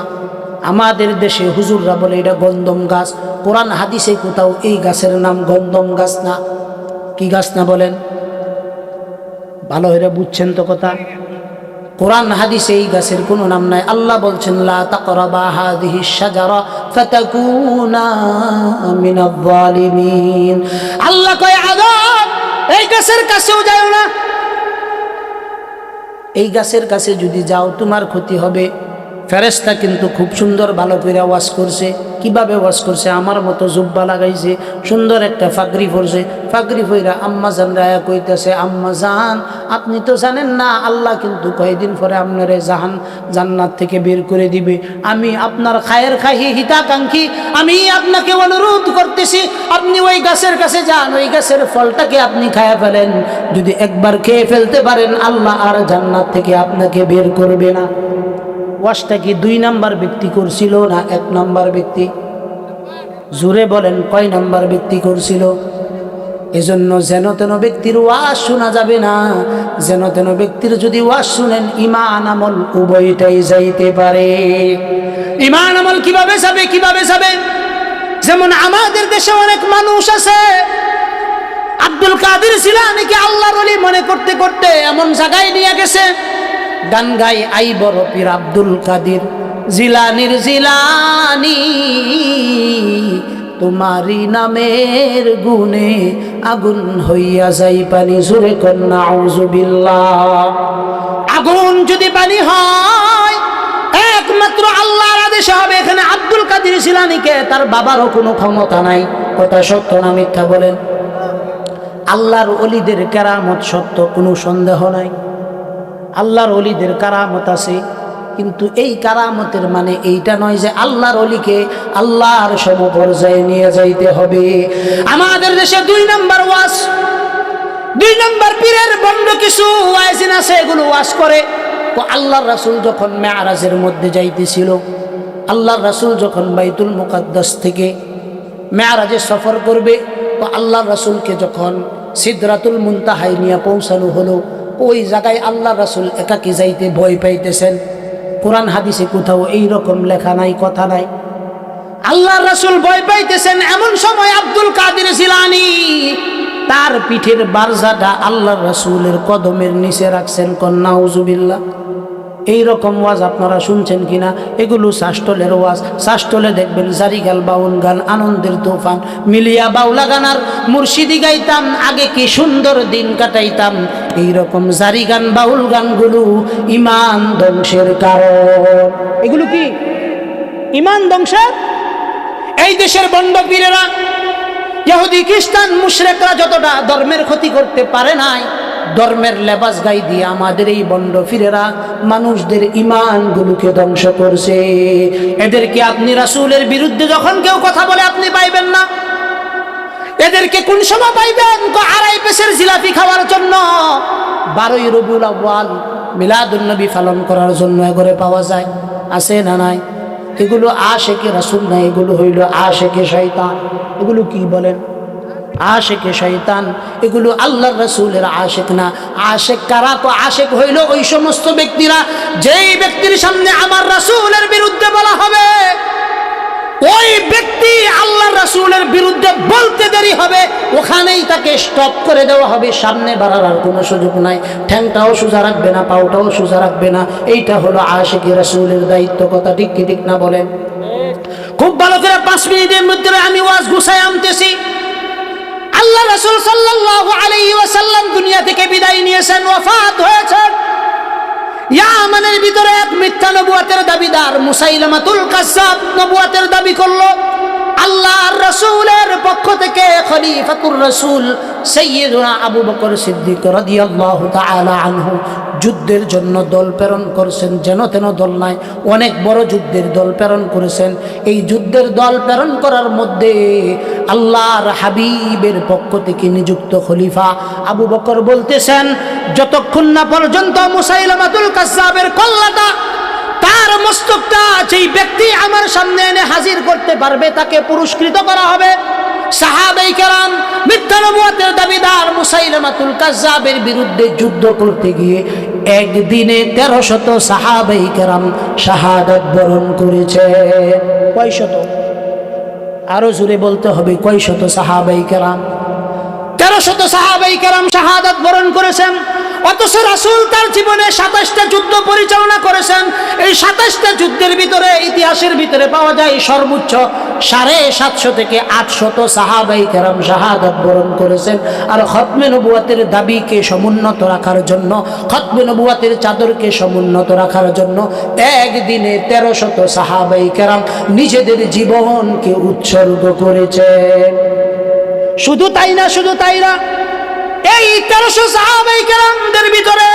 আমাদের দেশে হুজুররা বলে এটা গন্ধম গাছ, কোরআন হাদিসে কোথাও এই গাছের নাম গন্ধম গাছ না। কি গাছ না বলেন? ভালো হয়ে বুঝছেন তো কথা? কোরআন হাদিসে এই গাছের কোনো নাম নাই। আল্লাহ বলছেন লা তাকরাবা হাযিহিশ শাজারা ফাতাকুনা মিনাজ জালিমিন। আল্লাহ কয় আদম এই গাছের কাছেও যাও না। এই গাছের কাছে যদি যাও তোমার ক্ষতি হবে। ফেরেশতা কিন্তু খুব সুন্দর ভালো করে ওয়াজ করছে। কিভাবে ওয়াজ করছে? আমার মতো জুব্বা লাগাইছে, সুন্দর একটা ফাগরি পরছে। ফাগরি পইরা আম্মা জান রায়া কইতেছে আম্মা জান আপনি তো জানেন না আল্লাহ কিন্তু কয়েকদিন পরে আপনারে জান্নাত থেকে বের করে দিবে। আমি আপনার খায়ের খাহি হিতাকাঙ্ক্ষী, আমি আপনাকে অনুরোধ করতেছি আপনি ওই গাছের কাছে যান, ওই গাছের ফলটাকে আপনি খায়া ফেলেন। যদি একবার খেয়ে ফেলতে পারেন আল্লাহ আর জান্নাত থেকে আপনাকে বের করবে না। ওয়াজটা কি 2 নাম্বার ব্যক্তি করছিল না 1 নাম্বার ব্যক্তি? জোরে বলেন কয় নাম্বার ব্যক্তি করছিল? এজন্য যেন তেন ব্যক্তির ওয়াজ শোনা যাবে না। যেন তেন ব্যক্তির যদি ওয়াজ শুনেন ঈমান আমল উভয়টাই যাইতে পারে। ঈমান আমল কিভাবে যাবে? কিভাবে যাবে? যেমন আমাদের দেশে অনেক মানুষ আছে আব্দুল কাদের জিলানীকে আল্লাহর ওলি মনে করতে করতে এমন জায়গায় নিয়ে গেছে, গান গাই আই বড় পীর আব্দুল কাদের জিলানীর জিলানী, তোমারি নামের গুণে আগুন হইয়া যাই পানি। জোরে কর নাউযুবিল্লাহ। আগুন যদি পানি হয় একমাত্র আল্লাহর আদেশে হবে। এখানে আব্দুল কাদের জিলানীকে তার বাবারও কোনো ক্ষমতা নাই। কথা সত্য না মিথ্যা বলেন? আল্লাহর ওলিদের কেরামত সত্য, কোনো সন্দেহ নাই। আল্লাহর ওলিদের কেরামত আছে, কিন্তু এই কারামতের মানে এইটা নয় যে আল্লাহর ওলিকে আল্লাহর সমপর্যায়ে নিয়ে যাইতে হবে। আমাদের দেশে 2 নম্বর ওয়াজ, 2 নম্বর পীরের বন্ধ কিছু ওয়াজিন আছে, এগুলো ওয়াজ করে। তো আল্লাহর রাসূল যখন মেরাজের মধ্যে যাইতেছিল, আল্লাহর রাসূল যখন বাইতুল মুকাদ্দাস থেকে মেরাজে সফর করবে, তো আল্লাহর রাসূলকে যখন সিদরাতুল মুনতাহায় নিয়ে পৌঁছানো হলো, ওই জায়গায় আল্লাহর রাসূল একাকী যাইতে ভয় পাইতেছেন। কোরআন হাদিসে কোথাও এইরকম লেখা নাই, কথা নাই। আল্লাহর রাসূল ভয় পাইতেছেন, এমন সময় আব্দুল কাদের জিলানী তার পিঠের বারজাটা আল্লাহর রাসূলের কদমের নিচে রাখছেন। কোন নাউযুবিল্লাহ। এইরকম ওয়াজ আপনারা শুনছেন কিনা? এগুলো শাসটলের ওয়াজ। শাসটলে দেখবেন জারিগাল বাউল গান, আনন্দের তুফান, মিলিয়া বাউলা গান আর মুর্শিদি গাইতাম, আগে কি সুন্দর দিন কাটাইতাম। এইরকম জারি গান বাউল গানগুলো ইমান ধ্বংসের কারণ। এগুলো কি ইমান ধ্বংসের? এই দেশের বন্ড পীরেরা, ইহুদি খ্রিস্টান মুশরিকরা যতটা ধর্মের ক্ষতি করতে পারে নাই, ধর্মের লেবাস গাই দিয়ে আমাদের এই বন্ড ফিরেরা মানুষদের ইমানগুলোকে ধ্বংস করছে। এদেরকে আপনি রাসূলের বিরুদ্ধে যখন কেউ কথা বলে আপনি পাইবেন না। এদেরকে কোন সময় পাইবেন? 2.5 পেসের জিলাপি খাওয়ার জন্য, 12ই রবিউল আউয়াল মিলাদুন নবী পালন করার জন্য এগরে পাওয়া যায়। আছে না নাই? এগুলো আশেকে রাসূল না, এগুলো হইল আশেকে শয়তান। এগুলো কি বলেন? আশেকে শয়তান। এগুলো আল্লাহর রাসূলের আশেক না। আশেক কারা? তো আশেক হইল ওই সমস্ত ব্যক্তিরা যেই ব্যক্তির সামনে আমার রাসূলের বিরুদ্ধে বলা হবে, ওই ব্যক্তি আল্লাহর রাসূলের বিরুদ্ধে বলতে দেরি হবে, ওখানেই তাকে স্টপ করে দেওয়া হবে। সামনে বাড়ার আর কোনো সুযোগ নাই। ঠ্যাংটাও সোজা রাখবে না, পাউটাও সোজা রাখবে না। এইটা হলো আশেকে রাসূলের দায়িত্ব। কথা ঠিক কি ঠিক না বলেন? খুব ভালো করে 5 মিনিটের মধ্যে আমি ওয়াজ গুছায় আনতেছি। আল্লাহ রাসূল সাল্লাল্লাহু আলাইহি ওয়াসাল্লাম দুনিয়া থেকে বিদায় নিয়েছেন, ওয়াফাত হয়েছেন। ইয়ামানের ভিতরে এক মিথ্যা নবুয়তের দাবিদার মুসাইলামাতুল কাজ্জাব নবুয়তের দাবি করলো। আল্লাহর রাসূলের পক্ষ থেকে খলিফাতুর রাসূল সাইয়্যিদুনা আবু বকর সিদ্দিক রাদিয়াল্লাহু তাআলা আনহু যুদ্ধের জন্য দল প্রেরণ করেছেন। যেন তেন দল নাই, অনেক বড় যুদ্ধের দল প্রেরণ করেছেন। এই যুদ্ধের দল প্রেরণ করার মধ্যে আল্লাহর হাবিবের পক্ষ থেকে নিযুক্ত খলিফা আবু বকর বলতেছেন, যতক্ষণ না পর্যন্ত মুসাইলামাতুল কাজ্জাবের কল্লাটা, তার মস্তকটা যেই ব্যক্তি আমার সামনে এনে হাজির করতে পারবে তাকে পুরস্কৃত করা হবে। সাহাবায়ে কেরাম মিথ্যা নবুয়তের দাবিদার মুসাইলামাতুল কাজ্জাবের বিরুদ্ধে যুদ্ধ করতে গিয়ে একদিনে 1300 সাহাবায়ে কেরাম শাহাদাত বরণ করেছে। কয় শত? আরো জোরে বলতে হবে, কয় শত সাহাবায়ে কেরাম? 1300 সাহাবায়ে কেরাম শাহাদাত বরণ করেছেন। অথচ রাসূল তার জীবনে 27টা যুদ্ধ পরিচালনা করেছেন। এই 27টা যুদ্ধের ভিতরে ইতিহাসের ভিতরে পাওয়া যায় সর্বোচ্চ 750 থেকে 800 সাহাবায়ে কেরাম শাহাদাত বরণ করেছেন। আর খতমে নবুয়তের দাবিকে সমুন্নত রাখার জন্য, খতমে নবুয়তের চাদরকে সমুন্নত রাখার জন্য একদিনে 1300 সাহাবায়ে কেরাম নিজেদের জীবনকে উৎসর্গ করেছে। শুধু তাই না, শুধু তাই না, এই 1300 সাহাবায়ে কেরামদের ভিতরে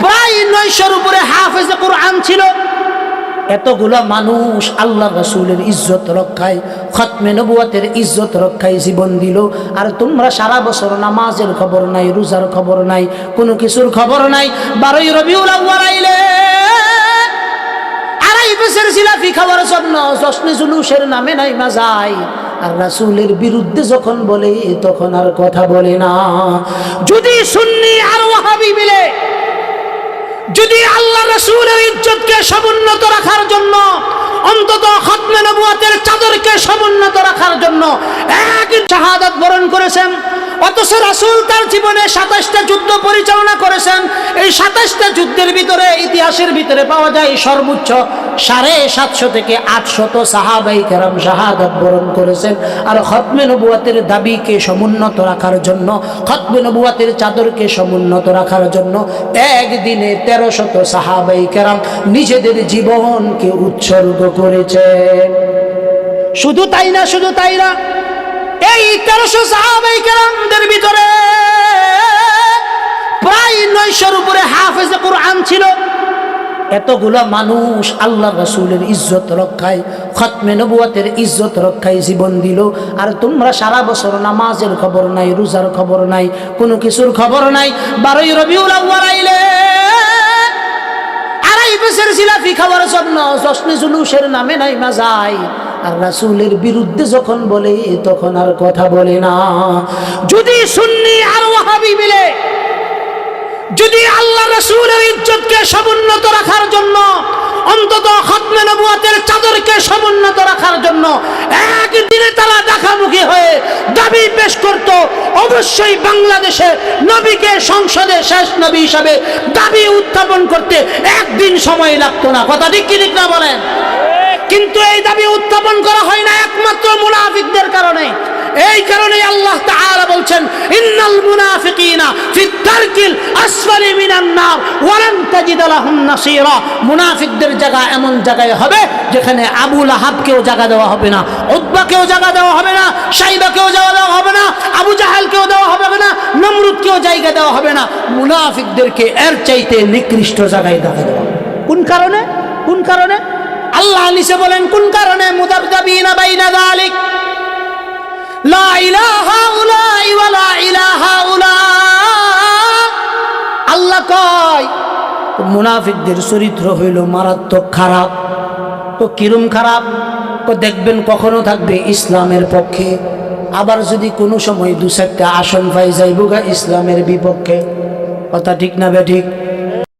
প্রায় 900-র উপরে হাফেজে কোরআন ছিল। এতগুলো মানুষ আল্লাহর রাসূলের ইজ্জত রক্ষায়, খতমে নবুয়তের ইজ্জত রক্ষায় জীবন দিল। আর তোমরা সারা বছর নামাজের খবর নাই, রোজার খবর নাই, কোনো কিছুর খবর নাই। 12ই রবিউল আউয়াল আইলে 2.5 পেসের জিলাপি খাওয়ার জন্য জশ্নে জুলুসের নামে নাইমা যায়। আর রাসূলের বিরুদ্ধে যখন বলে তখন আর কথা বলে না। যদি সুন্নি আর ওয়াহাবি মিলে যদি আল্লাহ রাসূলের ইজ্জতকে সমুন্নত রাখার জন্য অন্তত খতমে নবুয়তের চাদরকে সমুন্নত রাখার জন্য এক শাহাদাত বরণ করেছেন। অথচ রাসূল তার জীবনে 27টা যুদ্ধ পরিচালনা করেছেন। এই 27টা যুদ্ধের ভিতরে ইতিহাসের ভিতরে পাওয়া যায় সর্বোচ্চ 750 থেকে 800 সাহাবায়ে কেরাম শাহাদাত বরণ করেছেন। আর খতমে নবুয়তের দাবিকে সমুন্নত রাখার জন্য, খতমে নবুয়তের চাদরকে সমুন্নত রাখার জন্য একদিনে 1300 সাহাবায়ে কেরাম নিজেদের জীবনকে উৎসর্গ করেছেন। শুধু তাই না, শুধু তাই না, এই 1300 সাহাবায়ে কেরামদের ভিতরে প্রায় 900-র উপরে হাফেজে কোরআন ছিল। এতগুলো মানুষ আল্লাহ রাসূলের ইজ্জত রক্ষায়, খতমে নবুয়তের ইজ্জত রক্ষায় জীবন দিল। আর তোমরা সারা বছর নামাজের খবর নাই, রোজার খবর নাই, কোনো কিছুর খবর নাই। 12ই রবিউল আউয়াল আইলে আড়াই বছর জিলাপি খাওয়ার জন্য জশ্নে জুলুসের নামে নাই মাজায়। আর রাসূলের বিরুদ্ধে যখন বলে তখন আর কথা বলে না। যদি সুন্নি আর ওয়াহাবি মিলে যদি আল্লাহ রাসূলের ইজ্জতকে সমুন্নত রাখার জন্য, অন্তত খতমে নবুয়তের চাদরকে সমুন্নত রাখার জন্য একদিনে তারা দেখামুখী হয়ে দাবি পেশ করত, অবশ্যই বাংলাদেশে নবীকে সংসদে শেষ নবী হিসাবে দাবি উত্থাপন করতে একদিন সময় লাগতো না। কথা ঠিক কি ঠিক না বলেন? কিন্তু এই দাবি উত্থাপন করা হয় না একমাত্র মুনাফিকদের কারণে। এই কারণে আল্লাহ তাআলা বলছেন, ইন্নাল মুনাফিকিনা ফিদ দারকিল আসফালি মিনান নার ওয়া লান তাজিদ লাহুম নাসীরা। মুনাফিকদের জায়গা এমন জায়গায় হবে যেখানে আবু লাহাবকেও জায়গা দেওয়া হবে না, উতবাকেও জায়গা দেওয়া হবে না, শাইবাকেও জায়গা দেওয়া হবে না, আবু জাহেলকেও দেওয়া হবে না, নমরুদকেও জায়গা দেওয়া হবে না। মুনাফিকদেরকে এর চাইতে নিকৃষ্ট জায়গায় দেখা দেওয়া। কোন কারণে? কোন কারণে? আল্লাহ নিচে বলেন কোন কারণে, মুদাবদাবিনা বাইনা যালিক লা ইলাহা উলাই ওয়া লা ইলাহা উলা। আল্লাহ কয় মুনাফিকদের চরিত্র হইল মারাত্মক খারাপ। তো কিরম খারাপ? তো দেখবেন কখনো থাকবে ইসলামের পক্ষে, আবার যদি কোনো সময় 2-4টা আসন পাই যাইব গা ইসলামের বিপক্ষে। কথা ঠিক না বে ঠিক?